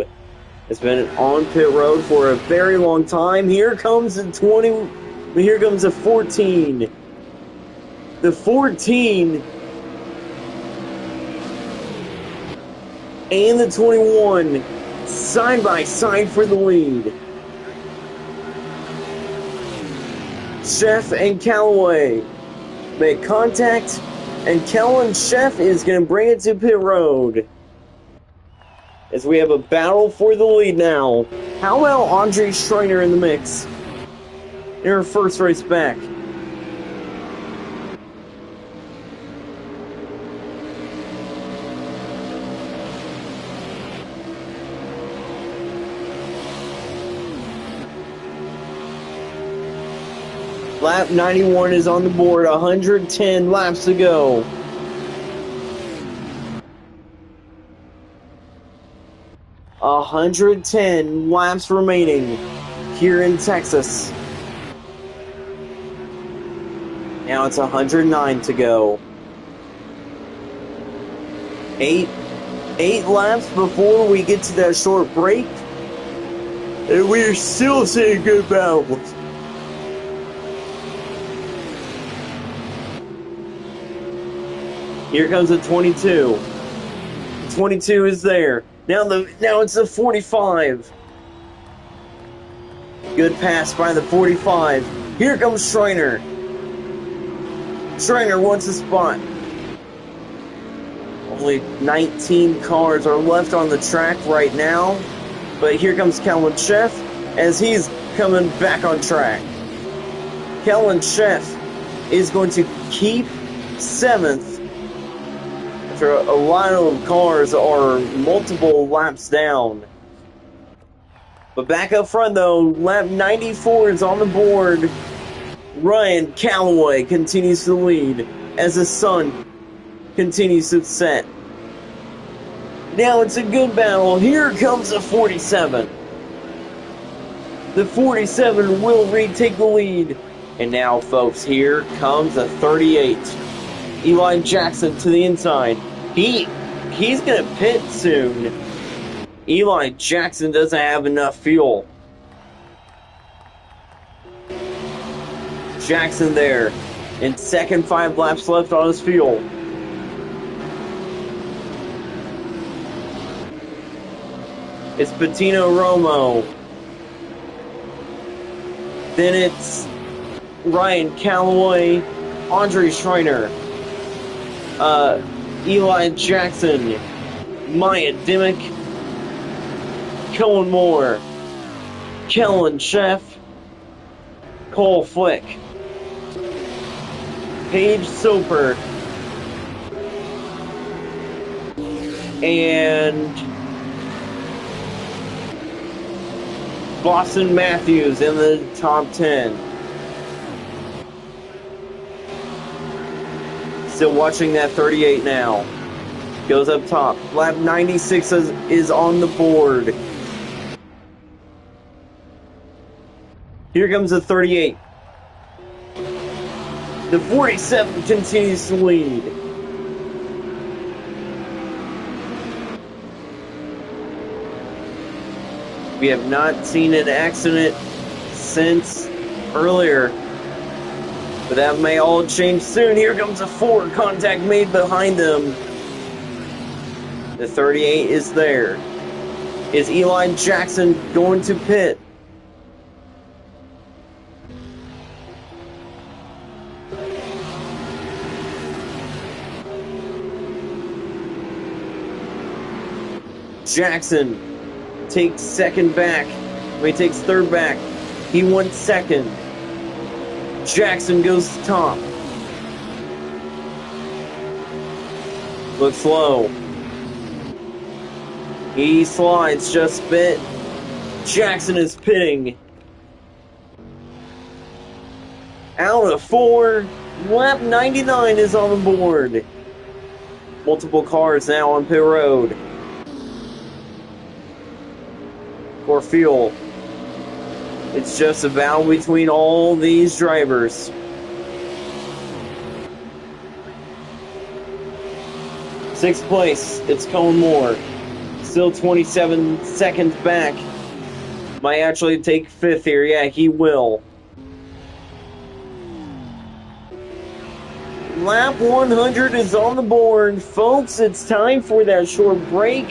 It's been on pit road for a very long time. Here comes the 20. Here comes the 14. The 14 and the 21 side by side for the lead. Chef and Callaway make contact, and Kellen Chef is going to bring it to pit road. As we have a battle for the lead now. How about Andre Schreiner in the mix? In her first race back. Lap 91 is on the board, 110 laps to go. A 110 laps remaining here in Texas. Now it's 109 to go. Eight laps before we get to that short break. And we're still seeing good battles. Here comes the 22. The 22 is there. Now it's the 45. Good pass by the 45. Here comes Schreiner. Schreiner wants a spot. Only 19 cars are left on the track right now. But here comes Kellen Chef as he's coming back on track. Kellen Chef is going to keep 7th. After a lot of cars are multiple laps down. But back up front though, lap 94 is on the board. Ryan Callaway continues to lead as the sun continues to set. Now it's a good battle. Here comes the 47. The 47 will retake the lead. And now, folks, here comes the 38. Eli Jackson to the inside. He's going to pit soon. Eli Jackson doesn't have enough fuel. Jackson there. In second, 5 laps left on his fuel. It's Patino Romo. Then it's Ryan Callaway, Andre Schreiner, Eli Jackson, Maya Dimmick, Cohen Moore, Kellen Chef, Cole Flick, Paige Soper, and Boston Matthews in the top 10. Still watching that 38 now. Goes up top. Lap 96 is on the board. Here comes the 38. The 47 continues to lead. We have not seen an accident since earlier. But that may all change soon. Here comes a Ford. Contact made behind them. The 38 is there. Is Eli Jackson going to pit? Jackson takes second back. He takes third back. He went second. Jackson goes to top. Looks low. He slides just a bit. Jackson is pitting. Out of 4. Lap 99 is on the board. Multiple cars now on pit road. For fuel. It's just a battle between all these drivers. Sixth place, it's Cohen Moore. still 27 seconds back. Might actually take fifth here. Yeah, he will. Lap 100 is on the board. Folks, it's time for that short break.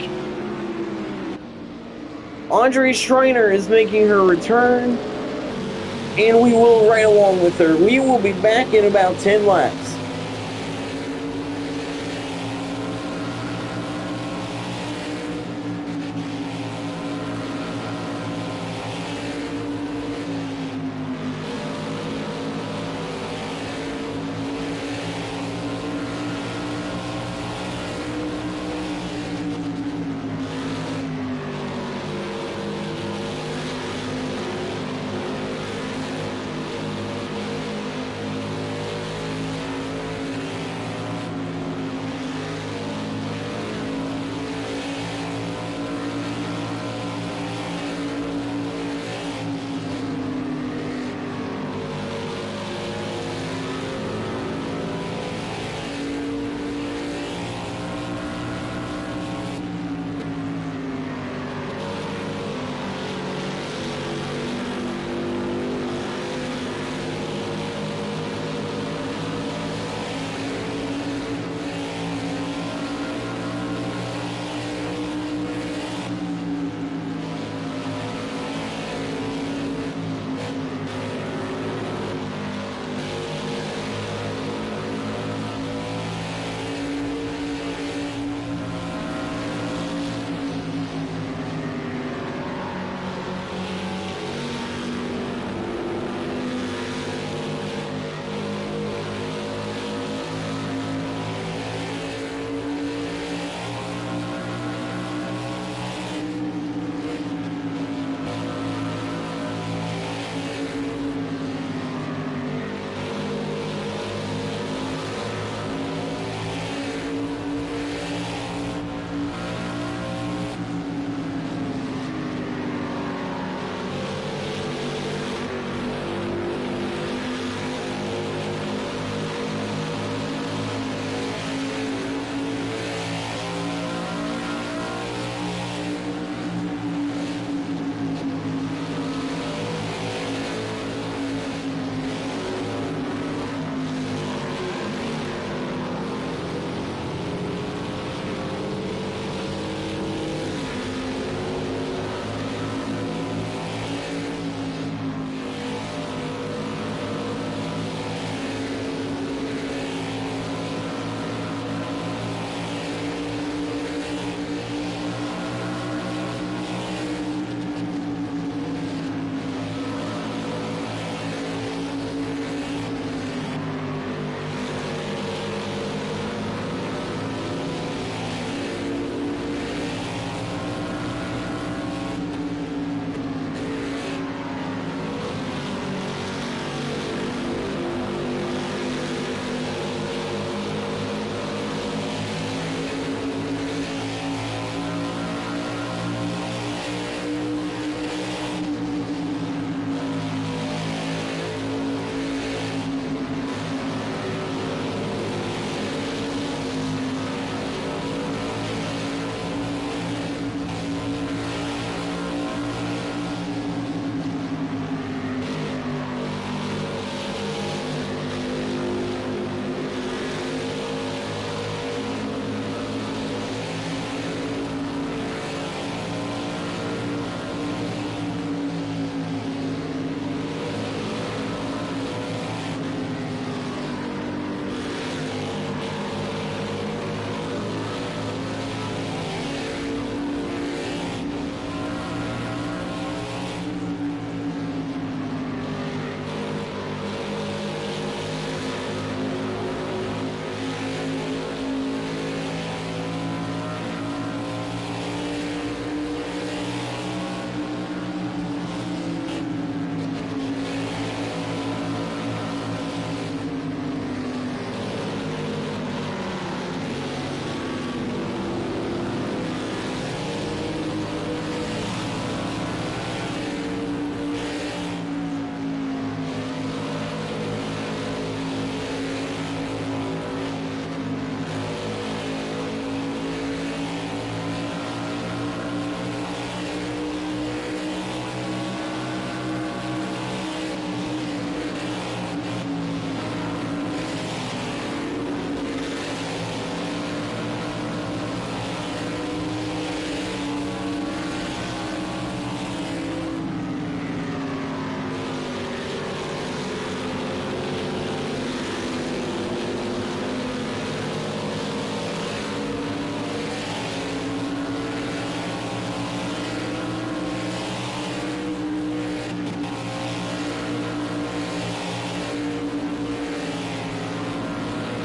Andre Schreiner is making her return, and we will ride along with her. We will be back in about 10 laps.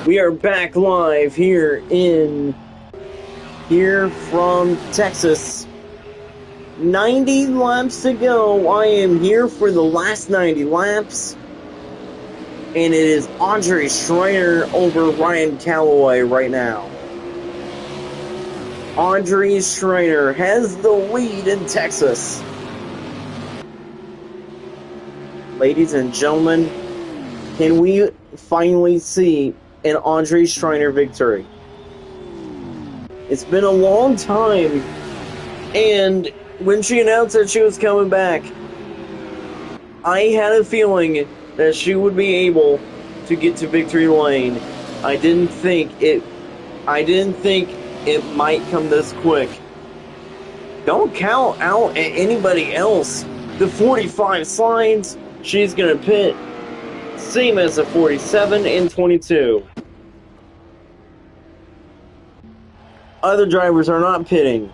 We are back live here from Texas. 90 laps to go. I am here for the last 90 laps. And it is Andre Schreiner over Ryan Calloway right now. Andre Schreiner has the lead in Texas. Ladies and gentlemen, can we finally see an Andre Schreiner victory? It's been a long time, and when she announced that she was coming back, I had a feeling that she would be able to get to victory lane. I didn't think it might come this quick. Don't count out anybody else. The 45 slides, she's gonna pit. Same as the 47 and 22. Other drivers are not pitting.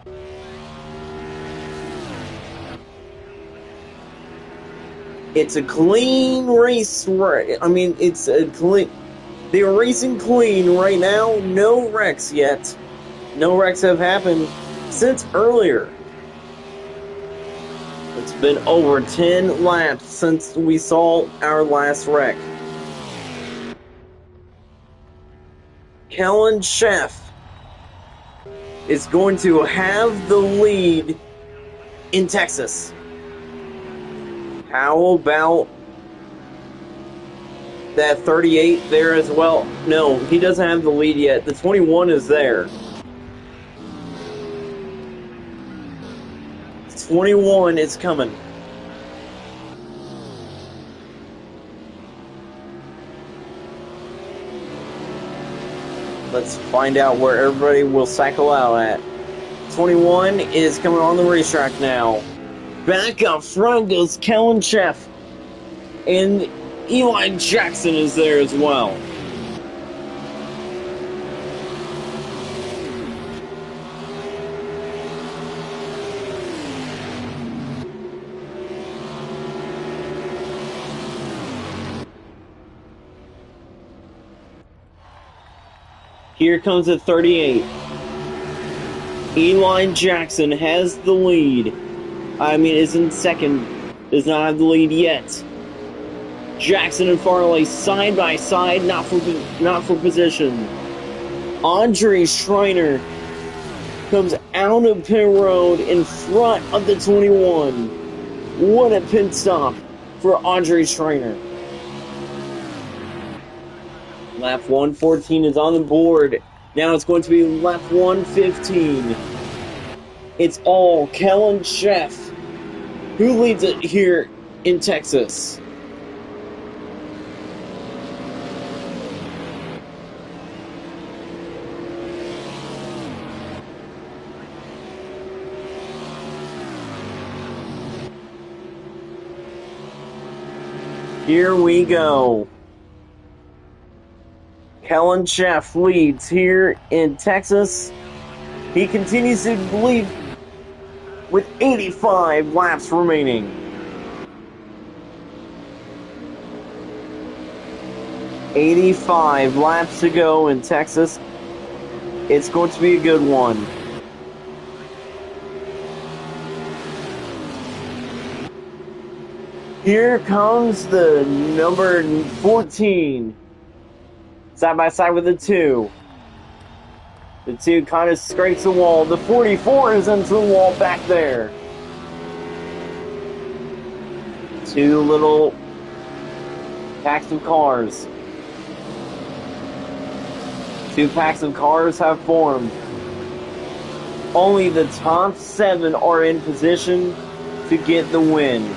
It's a clean race. I mean, it's a clean. They're racing clean right now. No wrecks yet. No wrecks have happened since earlier. It's been over 10 laps since we saw our last wreck. Kellen Sheff is going to have the lead in Texas. How about that 38 there as well? No, he doesn't have the lead yet. The 21 is there. 21 is coming. Let's find out where everybody will cycle out at. 21 is coming on the racetrack now. Back up front goes Kellen Sheff. And Eli Jackson is there as well. Here comes the 38. Eli Jackson has the lead. Is in second. Does not have the lead yet. Jackson and Farley side by side, not for position. Andre Schreiner comes out of pit road in front of the 21. What a pit stop for Andre Schreiner. Lap 114 is on the board. Now it's going to be lap 115. It's all Kellen Sheff who leads it here in Texas. Here we go. Kellen Sheff leads here in Texas. He continues to lead with 85 laps remaining. "85 laps to go in Texas. It's going to be a good one. Here comes the number 14. Side by side with the 2. The 2 kind of scrapes the wall. The 44 is into the wall back there. 2 little packs of cars. 2 packs of cars have formed. Only the top 7 are in position to get the win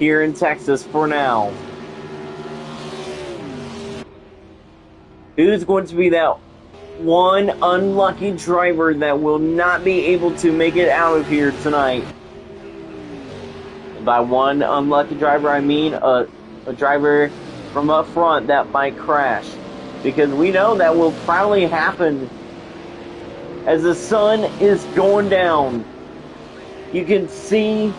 here in Texas for now. Who's going to be that one unlucky driver that will not be able to make it out of here tonight? And by one unlucky driver, I mean a driver from up front that might crash. Because we know that will probably happen as the sun is going down. You can see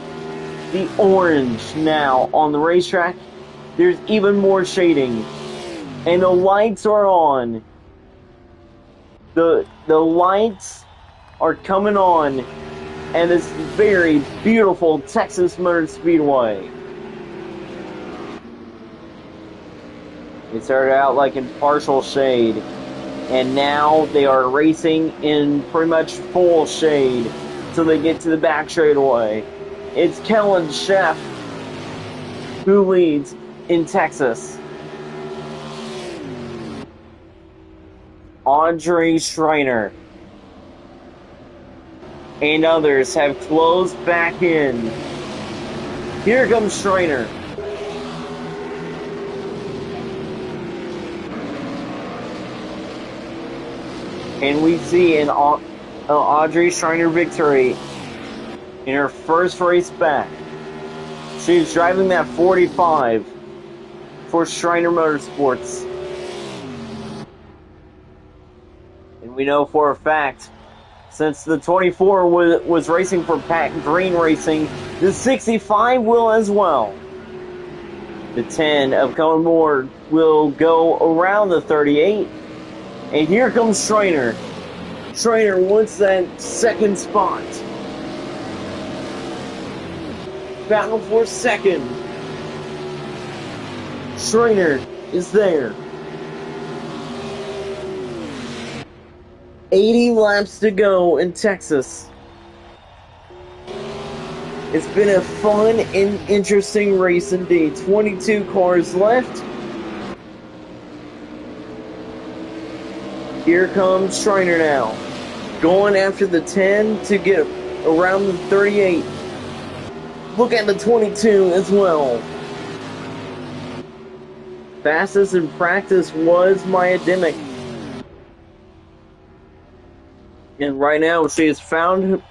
the orange now on the racetrack. There's even more shading. And the lights are on. The lights are coming on at this very beautiful Texas Motor Speedway. It started out like in partial shade, and now they are racing in pretty much full shade till they get to the back straightaway. It's Kellen Sheff who leads in Texas. Andre Schreiner and others have closed back in. Here comes Schreiner. And we see an Audrey Schreiner victory in her first race back. She's driving that 45 for Schreiner Motorsports. And we know for a fact, since the 24 was racing for Pat Green Racing, the 65 will as well. The 10 of Cullen Moore will go around the 38. And here comes Schreiner. Schreiner wants that second spot. Battle for second. Schreiner is there. 80 laps to go in Texas. It's been a fun and interesting race indeed. 22 cars left. Here comes Schreiner now. Going after the 10 to get around the 38. Look at the 22 as well. Fastest in practice was Maya Dimmick. And right now she has found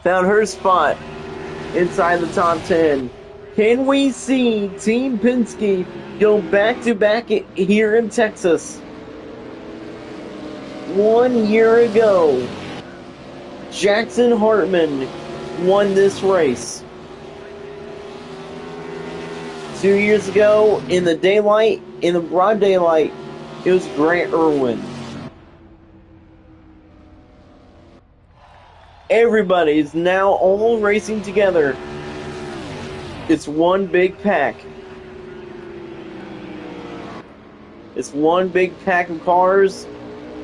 her spot inside the top 10. Can we see Team Penske go back-to-back here in Texas? 1 year ago, Jackson Hartman won this race. 2 years ago, in the broad daylight, it was Grant Irwin. Everybody's now all racing together. It's one big pack. It's one big pack of cars.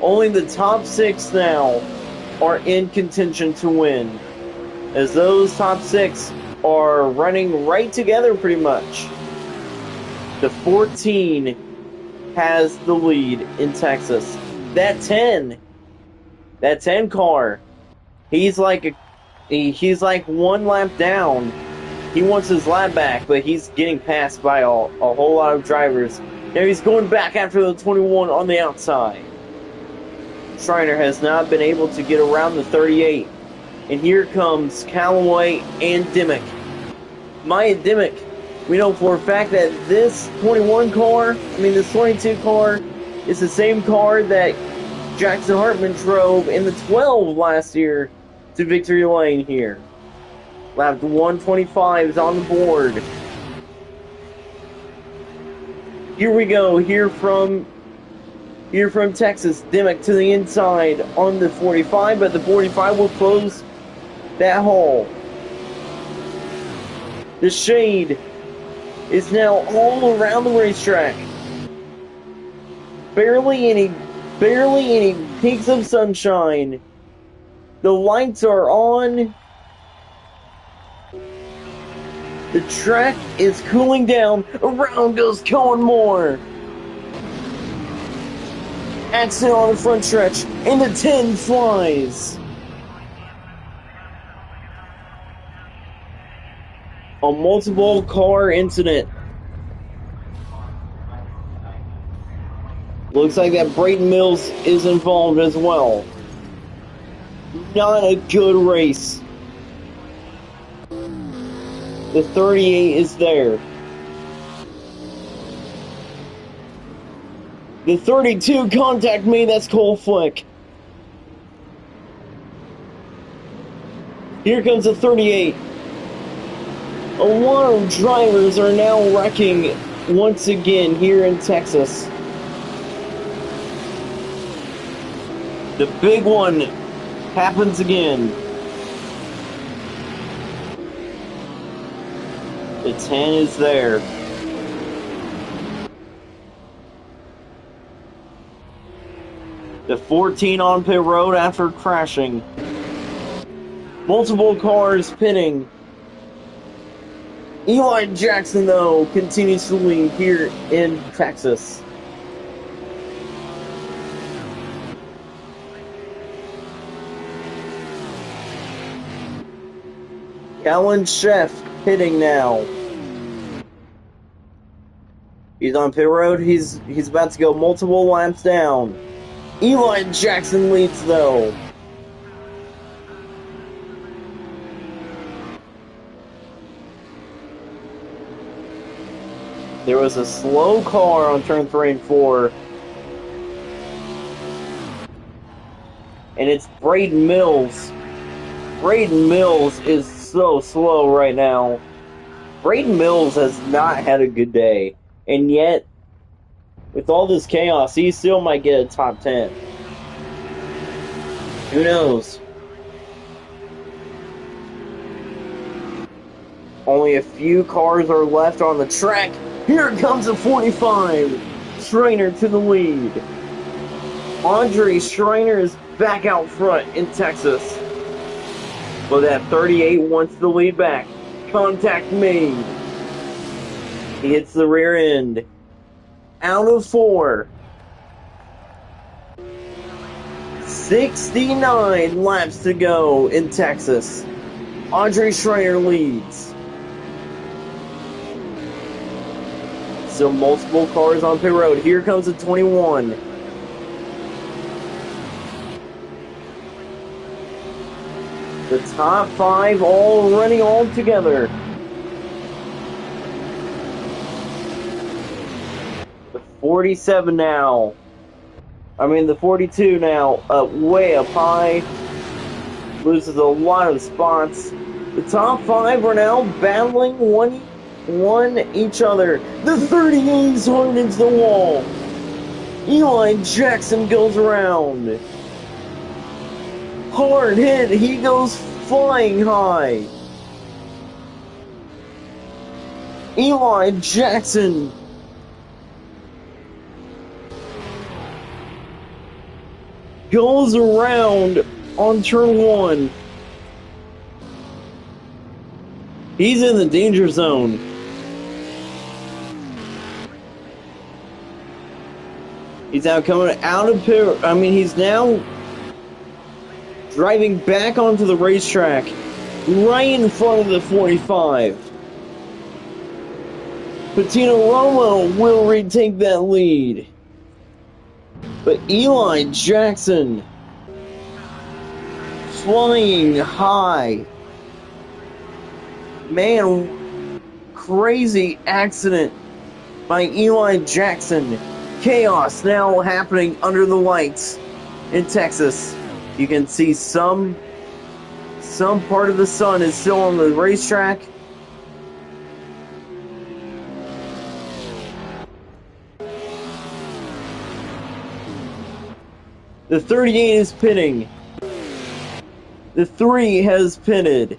Only the top 6 now are in contention to win, as those top 6 are running right together pretty much. The 14 has the lead in Texas. That 10 car, he's like 1 lap down. He wants his lap back, but he's getting passed by a whole lot of drivers. Now he's going back after the 21 on the outside. Schreiner has not been able to get around the 38. And here comes Callaway and Dimmick. Maya Dimmick, we know for a fact that this 22 car is the same car that Jackson Hartman drove in the 12 last year to victory lane here. Lap 125 is on the board. Here we go, here from Texas, Dimmick to the inside on the 45, but the 45 will close that hole. The shade is now all around the racetrack. Barely any peaks of sunshine. The lights are on. The track is cooling down. Around goes Cullen Moore. Accident on the front stretch, and the 10 flies. A multiple car incident. Looks like that Brayton Mills is involved as well. Not a good race. The 38 is there. The 32, contact me, that's Cole Flick. Here comes the 38. A lot of drivers are now wrecking once again here in Texas. The big one happens again. The 10 is there. The 14 on pit road after crashing. Multiple cars pitting. Eli Jackson, though, continues to lead here in Texas. Callan Chef pitting now. He's on pit road. He's about to go multiple laps down. Eli Jackson leads, though. There was a slow car on turn 3 and 4. And it's Braden Mills. Braden Mills is so slow right now. Braden Mills has not had a good day. And yet, with all this chaos, he still might get a top 10. Who knows? Only a few cars are left on the track. Here comes a 45. Schreiner to the lead. Andre Schreiner is back out front in Texas. But that 38 wants the lead back. Contact made. He hits the rear end. Out of 4. 69 laps to go in Texas. Andre Schreiner leads. Still multiple cars on pit road. Here comes the 21. The top 5 all running all together. The 47 now. The 42 now. Way up high. Loses a lot of spots. The top 5 are now battling one each other. The 38 is hard into the wall. Eli Jackson goes around. Hard hit. He goes flying high. Eli Jackson goes around on turn 1. He's in the danger zone. He's now coming out of pit. He's now driving back onto the racetrack, right in front of the 45. Patino Romo will retake that lead. But Eli Jackson flying high. Man, crazy accident by Eli Jackson. Chaos now happening under the lights in Texas. You can see some part of the sun is still on the racetrack. The 38 is pitting. The 3 has pitted.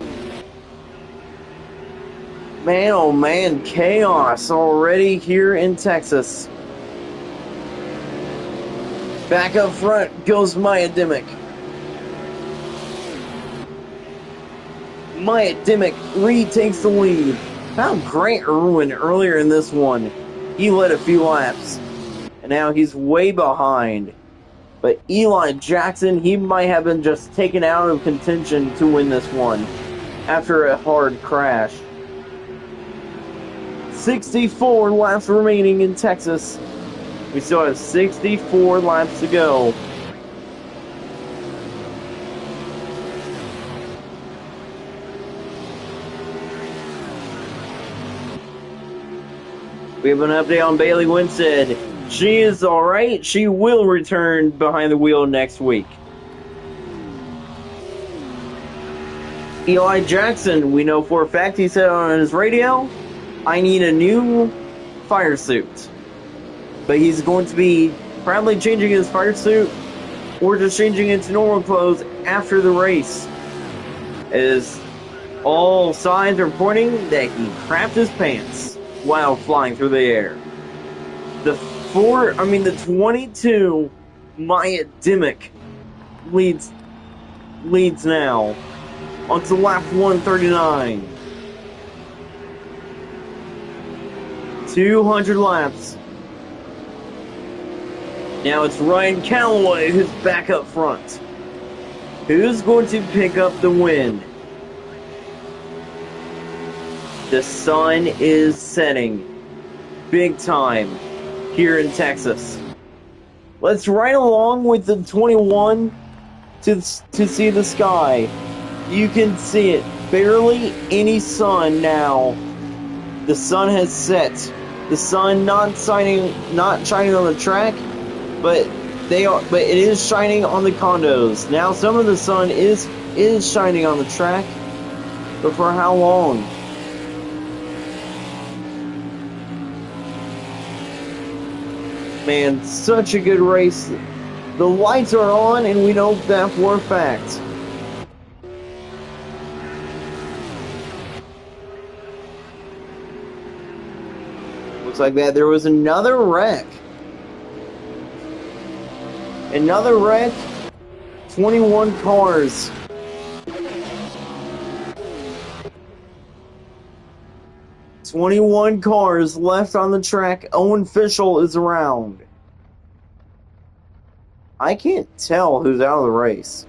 Man, oh man, chaos already here in Texas. Back up front goes Maya Dimmick. Maya Dimmick retakes the lead. Found Grant Irwin earlier in this one. He led a few laps. And now he's way behind. But Eli Jackson, he might have been just taken out of contention to win this one after a hard crash. 64 laps remaining in Texas. We still have 64 laps to go. We have an update on Bailey Winstead. She is alright. She will return behind the wheel next week. Eli Jackson, we know for a fact he said on his radio, I need a new fire suit. But he's going to be probably changing his fire suit or just changing into normal clothes after the race, as all signs are pointing that he crapped his pants while flying through the air. The 22 Maya Dimmick leads now onto lap 139. 200 laps. Now it's Ryan Calloway who's back up front. Who's going to pick up the win? The sun is setting big time here in Texas. Let's ride along with the 21 to see the sky. You can see it. Barely any sun now. The sun has set. The sun not shining on the track, but it is shining on the condos. Now some of the sun is shining on the track, but for how long? Man, such a good race. The lights are on, and we know that for a fact. Looks like that there was another wreck. Another wreck. 21 cars. "21 cars left on the track. Owen Fischel is around." I can't tell who's out of the race.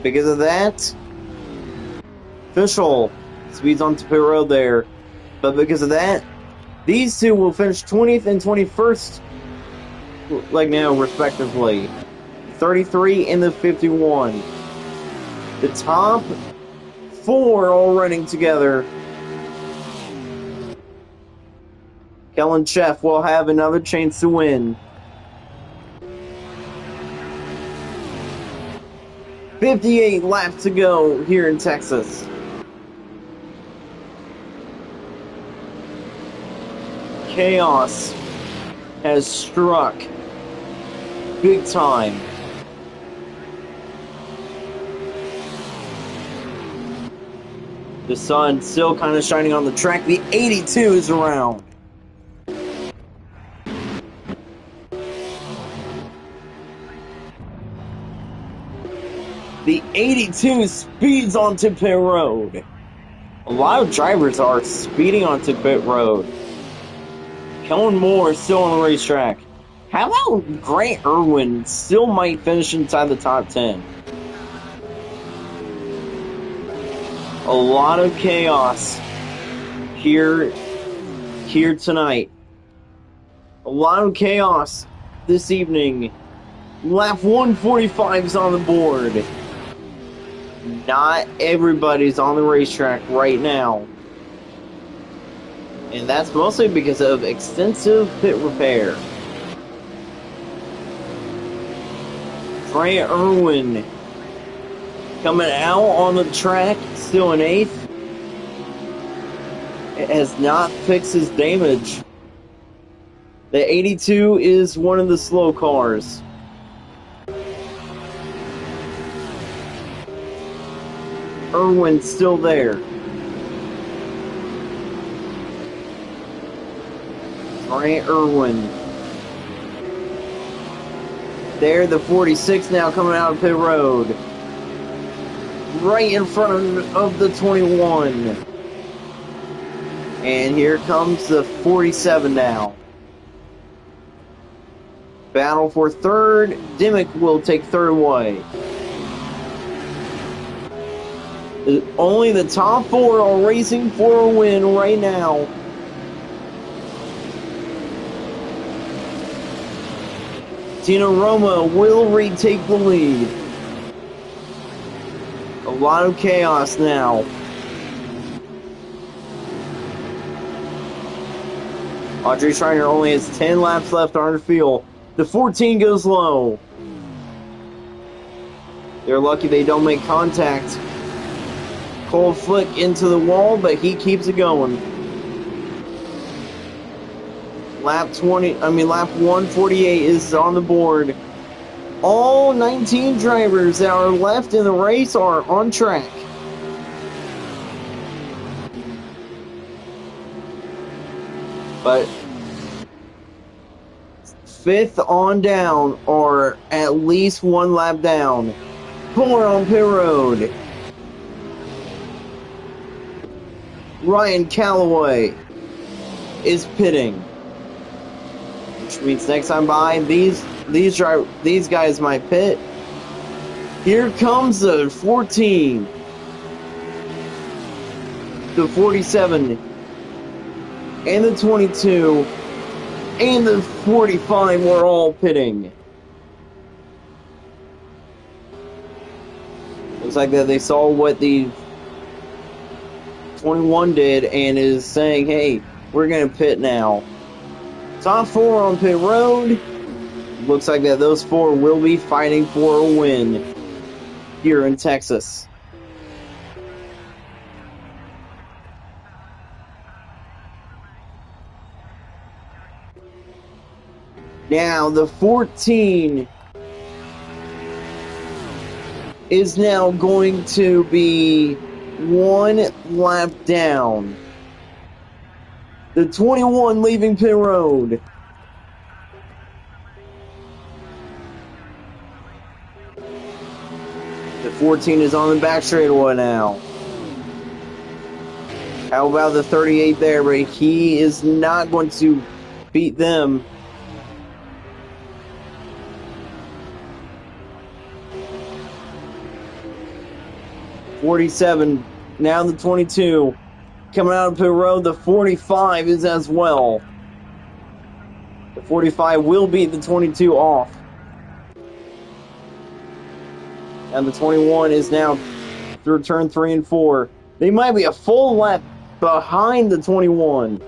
Because of that, Fischel speeds onto pit road there. But because of that, these two will finish 20th and 21st, like now, respectively. 33 and the 51. The top four all running together. Kellen Chef will have another chance to win. 58 laps to go here in Texas. Chaos has struck big time. The sun still kind of shining on the track. The 82 is around. The 82 speeds onto pit road. A lot of drivers are speeding onto pit road. Kellen Moore is still on the racetrack. How about Grant Irwin still might finish inside the top 10? A lot of chaos here tonight. A lot of chaos this evening. Lap 145 is on the board. Not everybody's on the racetrack right now. And that's mostly because of extensive pit repair. Grant Irwin coming out on the track, still in 8th. It has not fixed his damage. The 82 is one of the slow cars. Irwin's still there. Grant Irwin. There, the 46 now coming out of pit road. Right in front of the 21. And here comes the 47 now. Battle for third. Dimmick will take third away. Only the top four are racing for a win right now. Tina Roma will retake the lead. A lot of chaos now. Audrey Schreiner only has 10 laps left on her field. The 14 goes low. They're lucky they don't make contact. Cole flick into the wall, but he keeps it going. Lap 148 is on the board. All 19 drivers that are left in the race are on track. But fifth on down, or at least one lap down. 4 on pit road. Ryan Calloway is pitting, which means next time by these guys might pit. Here comes the 14, the 47, and the 22, and the 45 were all pitting. Looks like that they saw what the 21 did and is saying, hey, we're going to pit now. Top 4 on pit road. Looks like that those 4 will be fighting for a win here in Texas. Now the 14 is now going to be 1 lap down. The 21 leaving pit road. The 14 is on the back straightaway now. How about the 38 there? But he is not going to beat them. '47, now the 22. Coming out of pit road, the 45 is as well. The 45 will beat the 22 off. And the 21 is now through turn 3 and 4. They might be a full lap behind the 21.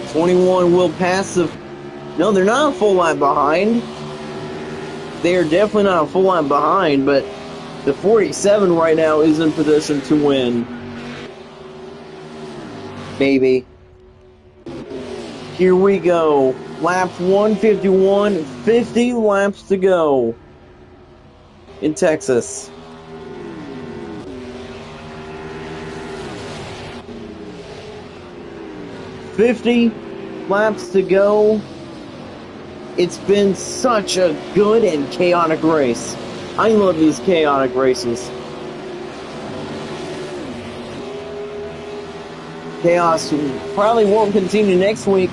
The 21 will pass the... No, they're not a full lap behind. They are definitely not a full lap behind, but the 47 right now is in position to win. Maybe. Here we go. Lap 151, 50 laps to go in Texas. $50 laps to go. It's been such a good and chaotic race. I love these chaotic races. Chaos probably won't continue next week,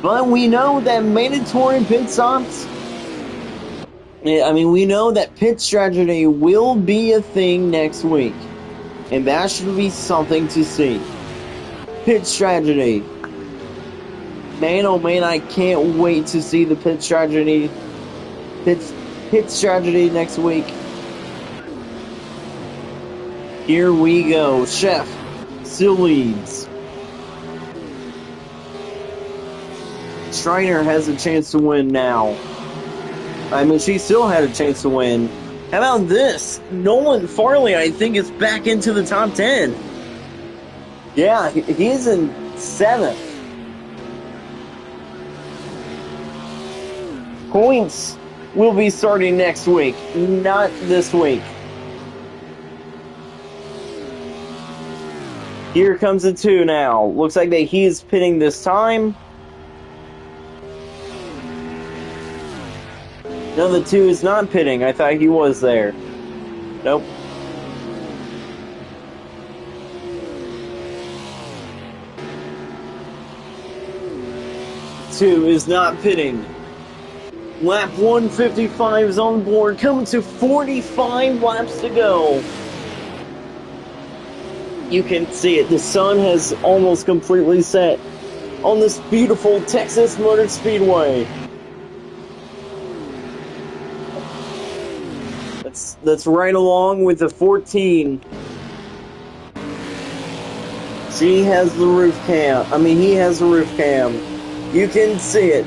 but we know that mandatory pit stops. We know that pit strategy will be a thing next week, and that should be something to see. Pit strategy. Man, oh man, I can't wait to see the pit strategy next week. Here we go. Chef still leads. Schreiner has a chance to win now. She still had a chance to win. How about this? Nolan Farley, I think, is back into the top 10. Yeah, he's in 7th. Points will be starting next week, not this week. Here comes the 2 now. Looks like that he is pitting this time. No, the 2 is not pitting. I thought he was there. Nope. Two is not pitting. Lap 155 is on board, coming to 45 laps to go. You can see it. The sun has almost completely set on this beautiful Texas Motor Speedway. That's right along with the 14. He has the roof cam. You can see it.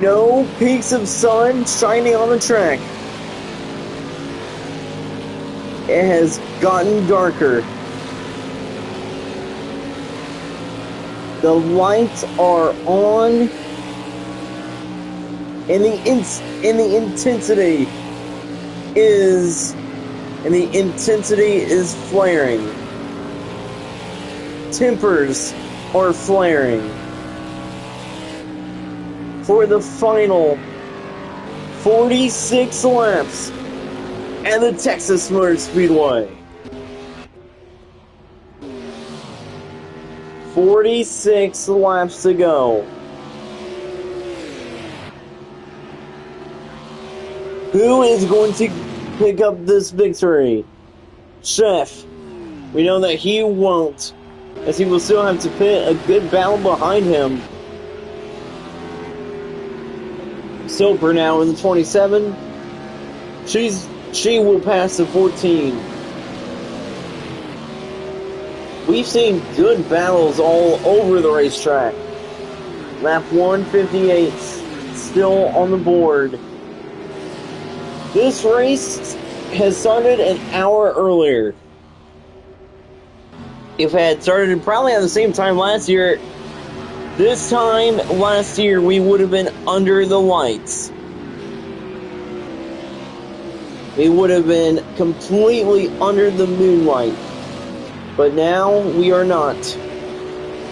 No peaks of sun shining on the track. It has gotten darker. The lights are on, and the intensity is flaring. Tempers are flaring. For the final 46 laps at the Texas Motor Speedway. 46 laps to go. Who is going to pick up this victory? Chef. We know that he won't, as he will still have to pit a good battle behind him. Soper now in the 27. She will pass the 14. We've seen good battles all over the racetrack. Lap 158 still on the board. This race has started an hour earlier. If it had started probably at the same time last year, this time last year we would have been under the lights. We would have been completely under the moonlight. But now we are not.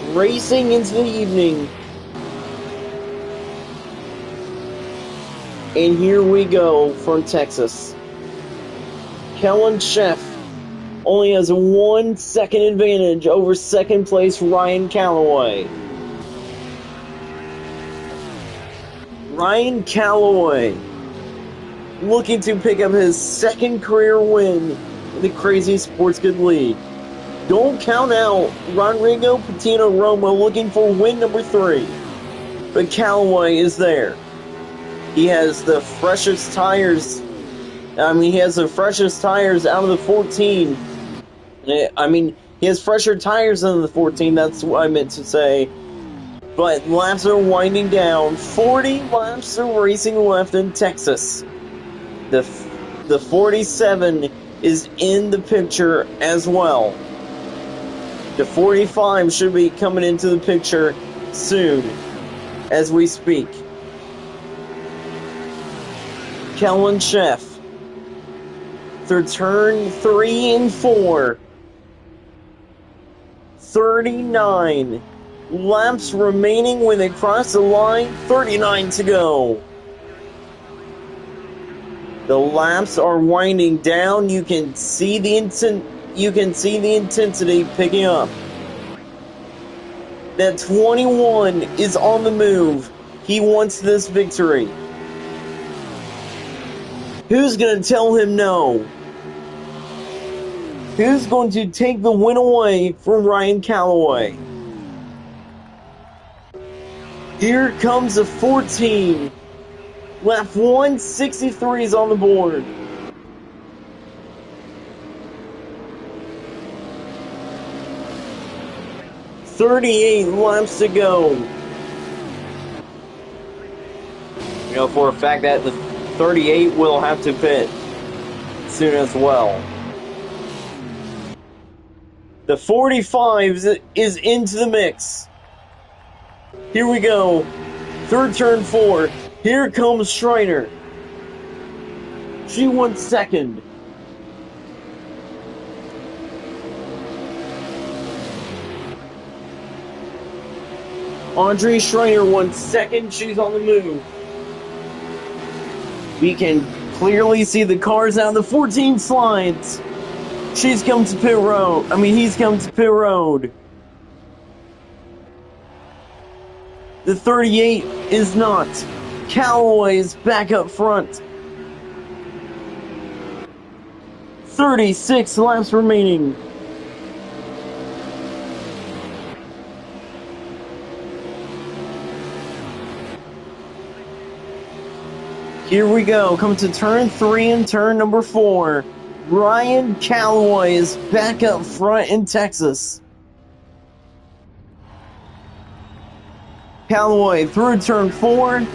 Racing into the evening. And here we go from Texas. Kellen Chef only has a 1 second advantage over second place Ryan Calloway. Ryan Calloway looking to pick up his second career win in the Crazy Sports Good League. Don't count out Rodrigo Patino Romo looking for win number 3. But Calloway is there. He has the freshest tires. He has the freshest tires out of the 14. He has fresher tires than the 14. That's what I meant to say. But laps are winding down. 40 laps of racing left in Texas. The 47 is in the picture as well. The 45 should be coming into the picture soon, as we speak. Kellen Chef, through turn 3 and 4. 39 laps remaining when they cross the line. 39 to go. The laps are winding down. You can see the intensity picking up. That 21 is on the move. He wants this victory. Who's going to tell him no? Who's going to take the win away from Ryan Calloway? Here comes the 14. Lap 163 is on the board. "38 laps to go." You know for a fact that the 38 will have to pit soon as well. The 45 is into the mix. Here we go. Third turn 4. Here comes Schreiner. She won second. Audrey Schreiner won second. She's on the move. We can clearly see the cars out. The 14 slides. He's come to pit road. The 38 is not. Calloway is back up front. 36 laps remaining. Here we go. Come to turn 3 and turn number 4. Ryan Calloway is back up front in Texas. Calloway through turn 4.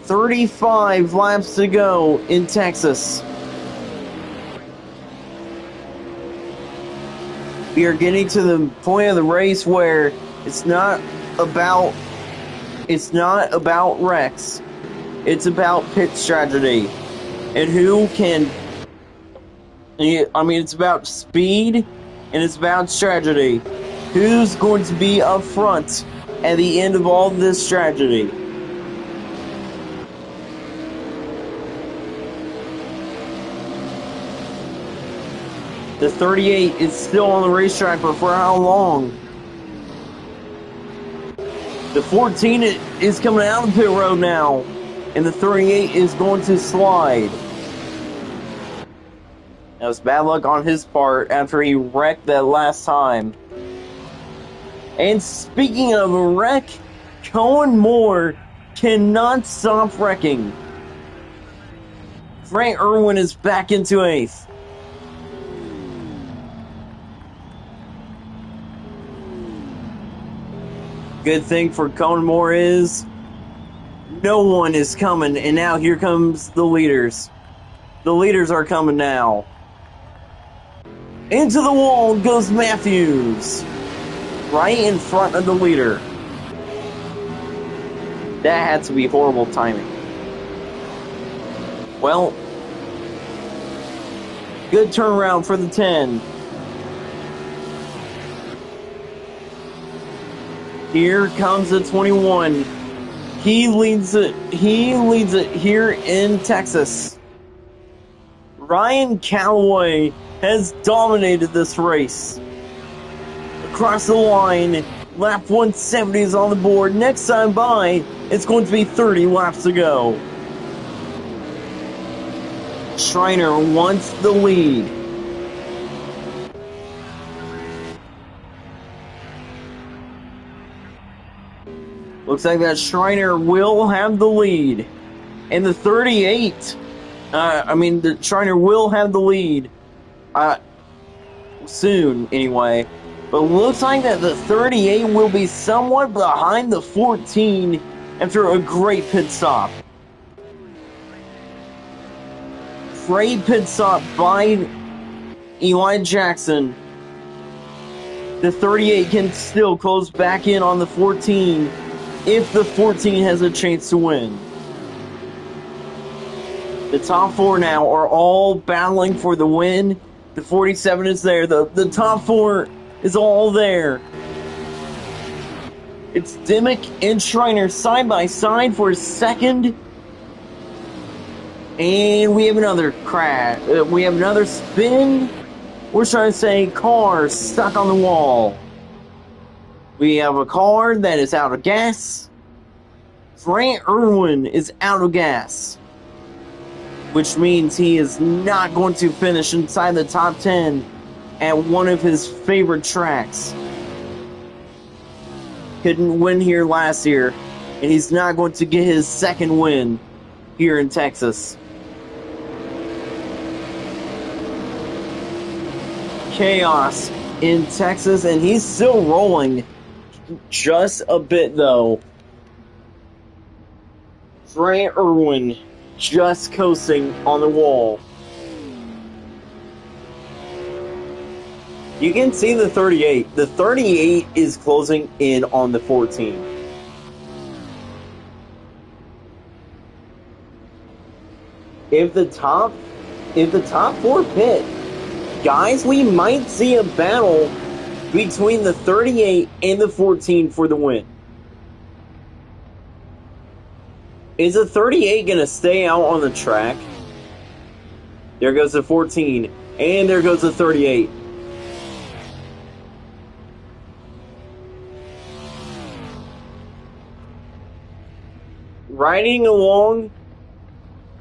35 laps to go in Texas. We are getting to the point of the race where it's not about wrecks. It's about pit strategy. And who can... it's about speed and it's about strategy. Who's going to be up front at the end of all this strategy? The 38 is still on the racetrack, but for how long? The 14 is coming out of the pit road now, and the 38 is going to slide. That was bad luck on his part after he wrecked that last time. And speaking of a wreck, Cohen Moore cannot stop wrecking. Frank Irwin is back into 8th. Good thing for Cohen Moore is no one is coming, and now here comes the leaders. The leaders are coming now. Into the wall goes Matthews, right in front of the leader. That had to be horrible timing. Well, good turnaround for the 10. Here comes the 21. He leads it here in Texas. Ryan Calloway has dominated this race. Across the line, lap 170 is on the board. Next time by, it's going to be 30 laps to go. Schreiner wants the lead. Looks like that Schreiner will have the lead. And the 38, the Schreiner will have the lead. Soon, anyway. But looks like that the 38 will be somewhat behind the 14 after a great pit stop. Great pit stop by Eli Jackson. The 38 can still close back in on the 14 if the 14 has a chance to win. The top 4 now are all battling for the win. The 47 is there. The top 4 is all there. It's Dimmick and Schreiner side by side for second. And we have another crash. We have another spin. We're trying to say car stuck on the wall. We have a car that is out of gas. Frank Irwin is out of gas, which means he is not going to finish inside the top 10 at one of his favorite tracks. Couldn't win here last year, and he's not going to get his second win here in Texas. Chaos in Texas, and he's still rolling just a bit, though. Frank Irwin just coasting on the wall. You can see the 38. The 38 is closing in on the 14. If the top 4 pit, guys, we might see a battle between the 38 and the 14 for the win. Is the 38 going to stay out on the track? There goes the 14. And there goes the 38. Riding along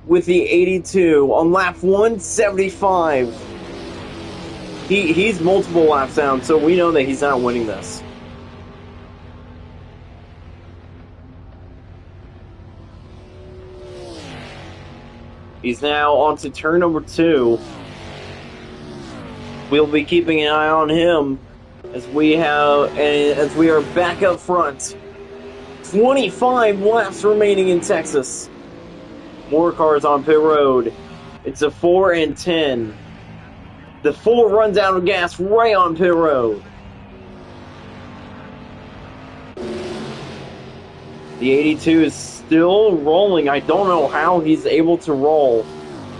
with the 82 on lap 175. He's multiple laps down, so we know that he's not winning this. He's now on to turn number 2. We'll be keeping an eye on him as we are back up front. 25 laps remaining in Texas. More cars on pit road. It's a 4 and 10. The 4 runs out of gas right on pit road. The 82 is still rolling. I don't know how he's able to roll.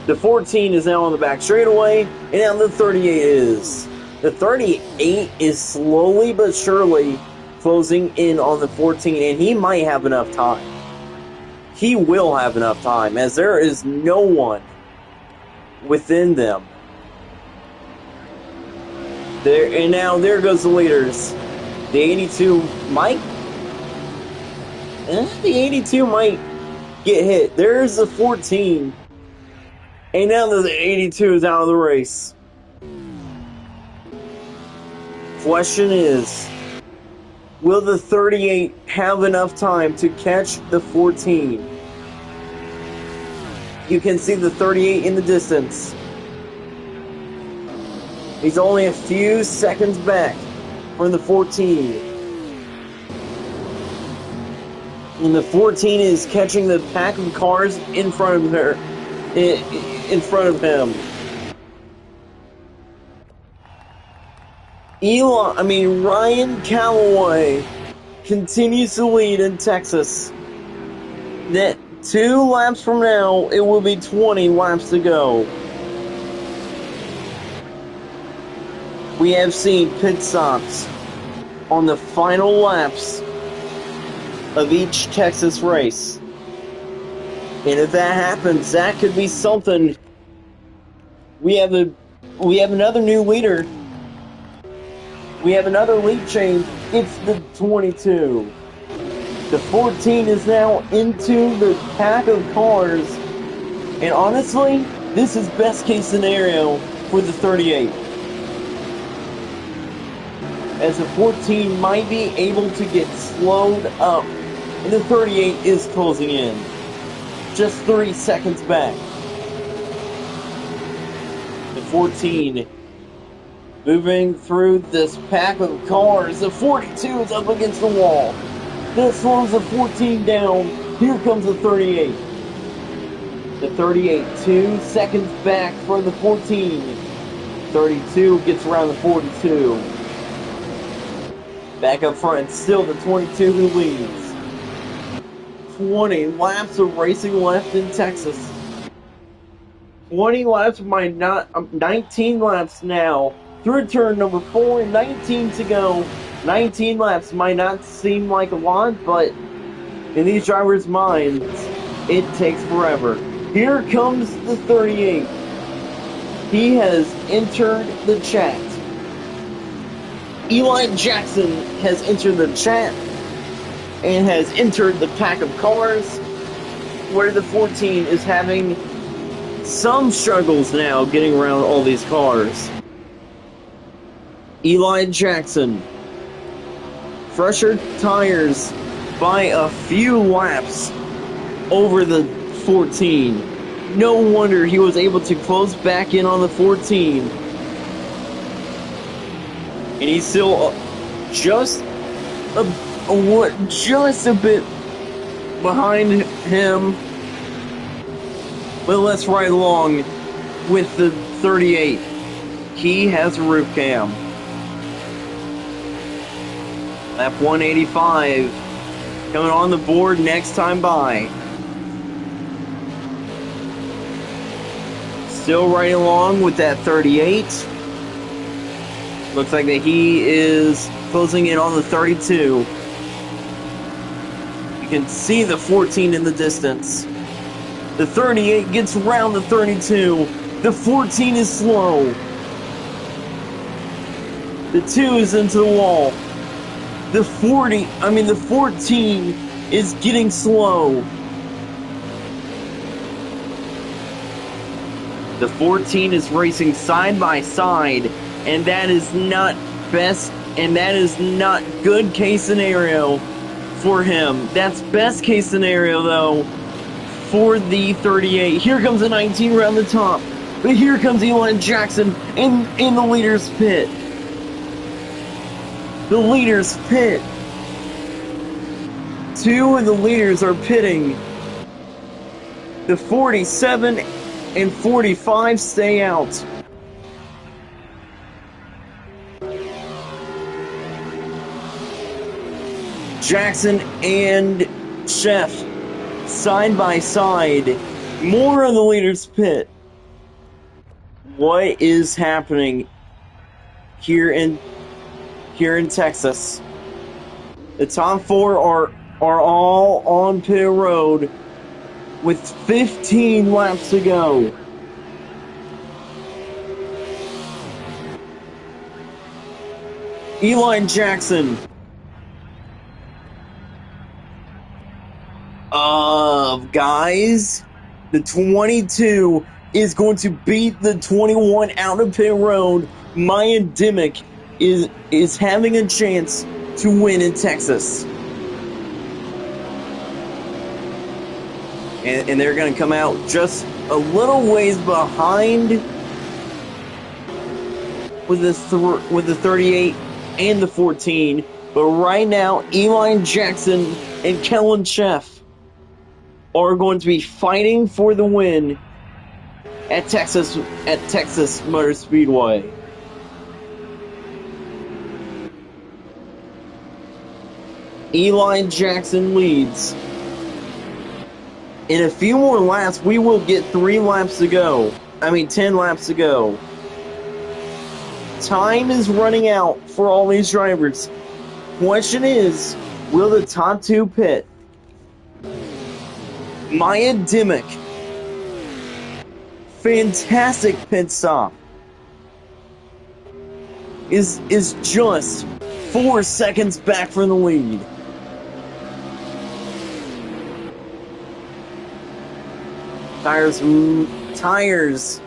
The 14 is now on the back straightaway, and now the 38 is. The 38 is slowly but surely closing in on the 14, and he might have enough time. He will have enough time, as there is no one within them. And now there goes the leaders. The 82 might... the 82 might get hit. There's the 14. And now the 82 is out of the race. Question is, will the 38 have enough time to catch the 14? You can see the 38 in the distance. He's only a few seconds back from the 14. And the 14 is catching the pack of cars in front of her. In front of him. Ryan Calloway continues to lead in Texas. That 2 laps from now, it will be 20 laps to go. We have seen pit stops on the final laps of each Texas race. And if that happens, that could be something. We have another new leader. We have another lead change. It's the 22. The 14 is now into the pack of cars. And honestly, this is best case scenario for the 38. As the 14 might be able to get slowed up. And the 38 is closing in. Just 3 seconds back. The 14 moving through this pack of cars. The 42 is up against the wall. That slows the 14 down. Here comes the 38. The 38, 2 seconds back for the 14. 32 gets around the 42. Back up front, still the 22 who leads. 20 laps of racing left in Texas. 20 laps might not... 19 laps now. Through turn number 4, 19 to go. 19 laps might not seem like a lot, but in these drivers' minds, it takes forever. Here comes the 38. He has entered the chat. Eli Jackson has entered the chat and has entered the pack of cars, where the 14 is having some struggles now getting around all these cars. Eli Jackson, fresher tires by a few laps over the 14. No wonder he was able to close back in on the 14. And he's still just a bit behind him. But let's ride along with the 38. He has a roof cam. Lap 185 coming on the board next time by. Still riding along with that 38. Looks like that he is closing in on the 32. You can see the 14 in the distance. The 38 gets around the 32. The 14 is slow. The 2 is into the wall. The 14 is getting slow. The 14 is racing side by side, and that is not best, and that is not good case scenario for him. That's best case scenario, though, for the 38. Here comes the 19 around the top, but here comes Eli Jackson in the leader's pit. The leaders pit. Two of the leaders are pitting. The 47 and 45 stay out. Jackson and Chef side by side. More of the leaders pit. What is happening here in Texas? The top four are all on pit road with 15 laps to go. Eli Jackson. Guys, the 22 is going to beat the 21 out of pit road. Maya Dimmick is having a chance to win in Texas. And they're going to come out just a little ways behind with the 38 and the 14. But right now, Eli Jackson and Kellen Chef are going to be fighting for the win at Texas Motor Speedway. Eli Jackson leads. In a few more laps, we will get 10 laps to go. Time is running out for all these drivers. Question is, will the top two pit? Maya Dimmick. Fantastic pit stop. Is just 4 seconds back from the lead. Tires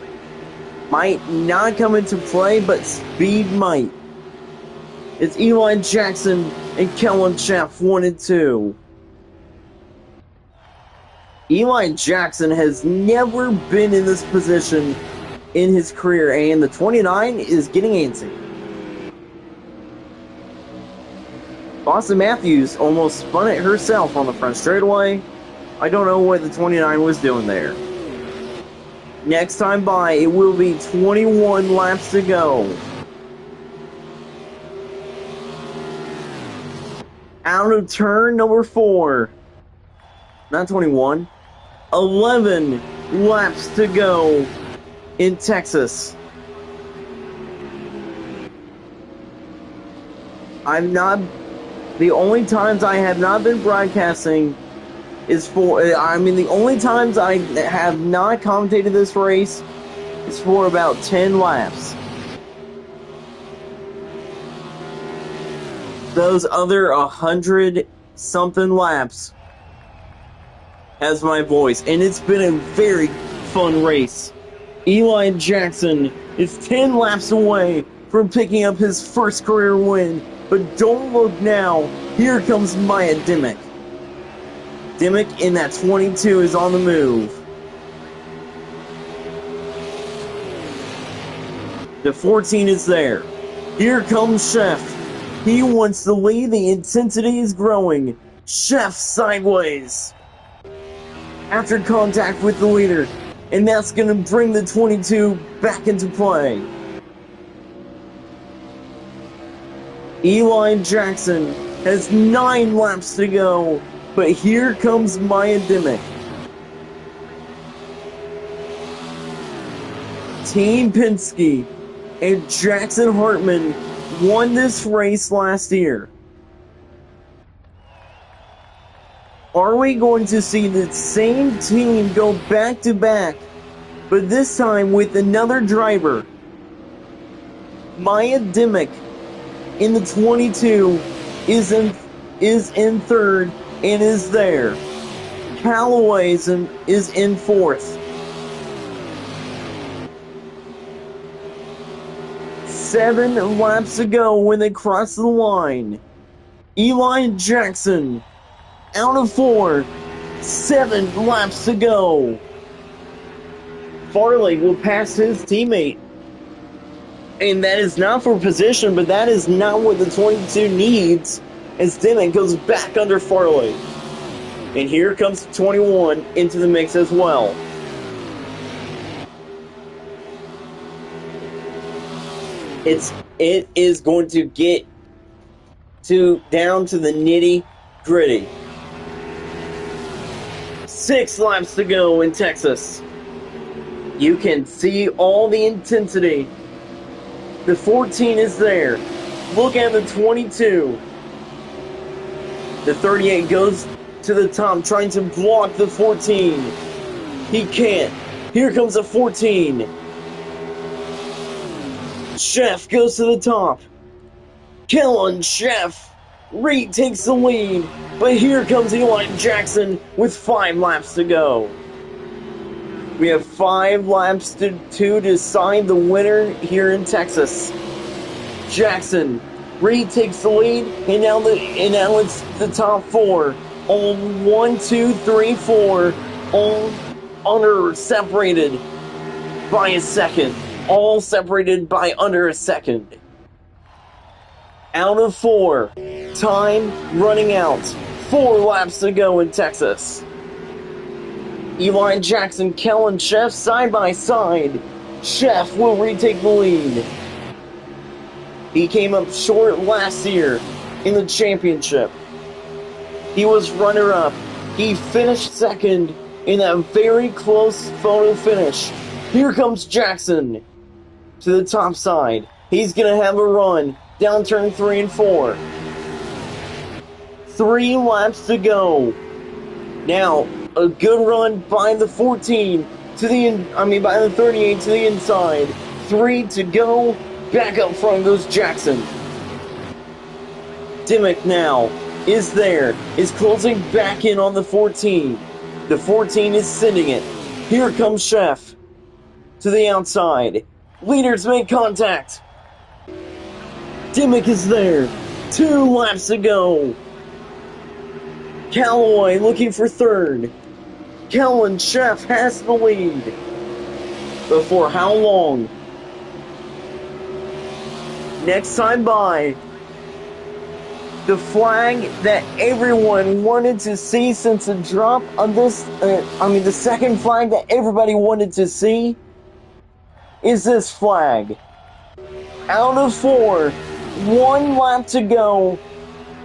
might not come into play, but speed might. It's Eli Jackson and Kellen Chef 1 and 2. Eli Jackson has never been in this position in his career, and the 29 is getting antsy. Boston Matthews almost spun it herself on the front straightaway. I don't know what the 29 was doing there. Next time by, it will be 21 laps to go. Out of turn number 4. Not 21. 11 laps to go in Texas. The only times I have not been broadcasting the only times I have not commentated this race is for about 10 laps. Those other 100-something laps has my voice, and it's been a very fun race. Eli Jackson is 10 laps away from picking up his first career win, but don't look now. Here comes Maya Dimmick. Dimmick in that 22 is on the move. The 14 is there. Here comes Chef. He wants to lead. The intensity is growing. Chef sideways after contact with the leader, and that's going to bring the 22 back into play. Eli Jackson has 9 laps to go. But here comes Maya Dimmick. Team Penske and Jackson Hartman won this race last year. Are we going to see the same team go back to back, but this time with another driver? Maya Dimmick in the 22 is in third. And is there. Callaway is in fourth. 7 laps to go when they cross the line. Eli Jackson out of 4. 7 laps to go. Farley will pass his teammate And that is not for position, but that is not what the 22 needs, as Dimmick goes back under Farley. And here comes 21 into the mix as well. It is going to get down to the nitty gritty. 6 laps to go in Texas. You can see all the intensity. The 14 is there. Look at the 22. The 38 goes to the top, trying to block the 14. He can't. Here comes the 14. Chef goes to the top. Kellen Chef retakes the lead, but here comes Eli Jackson with 5 laps to go. We have 5 laps to decide the winner here in Texas. Jackson retakes the lead, and now it's the top 4. All 1, 2, 3, 4, all under separated by a second. All separated by under a second. Out of 4. Time running out. 4 laps to go in Texas. Eli Jackson, Kellen Chef side by side. Chef will retake the lead. He came up short last year in the championship. He was runner-up. He finished second in that very close photo finish. Here comes Jackson to the top side. He's going to have a run down turn 3 and 4. 3 laps to go. Now, a good run by the 14 by the 38 to the inside. 3 to go. Back up front goes Jackson. Dimmick now is there, is closing back in on the 14. The 14 is sending it. Here comes Chef to the outside. Leaders make contact. Dimmick is there. 2 laps to go. Calloway looking for third. Kellen Chef has the lead. But for how long? Next time by, the flag that everyone wanted to see since the drop of this, the second flag that everybody wanted to see is this flag. Out of 4, 1 lap to go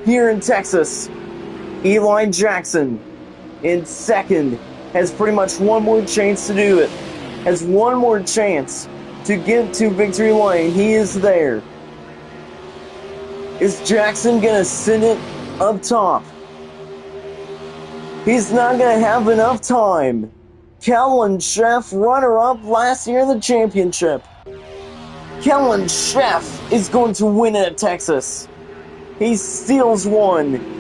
here in Texas. Eli Jackson in second has pretty much one more chance to do it. Has one more chance to get to victory lane. He is there. Is Jackson going to send it up top? He's not going to have enough time. Kellen Chef, runner-up last year in the championship. Kellen Chef is going to win it at Texas. He steals one.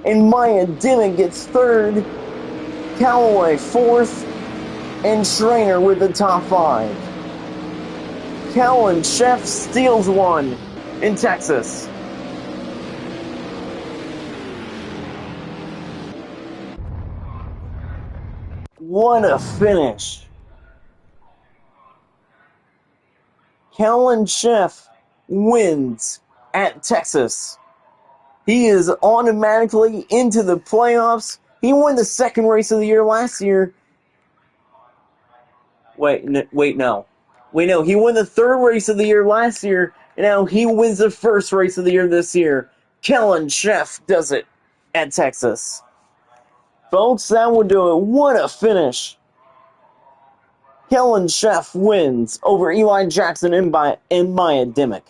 And Maya Dimmick gets third. Calloway fourth. And Schrainer with the top 5. Kellen Chef steals one in Texas. What a finish. Kellen Chef wins at Texas. He is automatically into the playoffs. He won the second race of the year last year. Wait, no. He won the third race of the year last year, and now he wins the first race of the year this year. Kellen Chef does it at Texas. Folks, that will do it. What a finish. Kellen Chef wins over Eli Jackson and Maya Dimmick.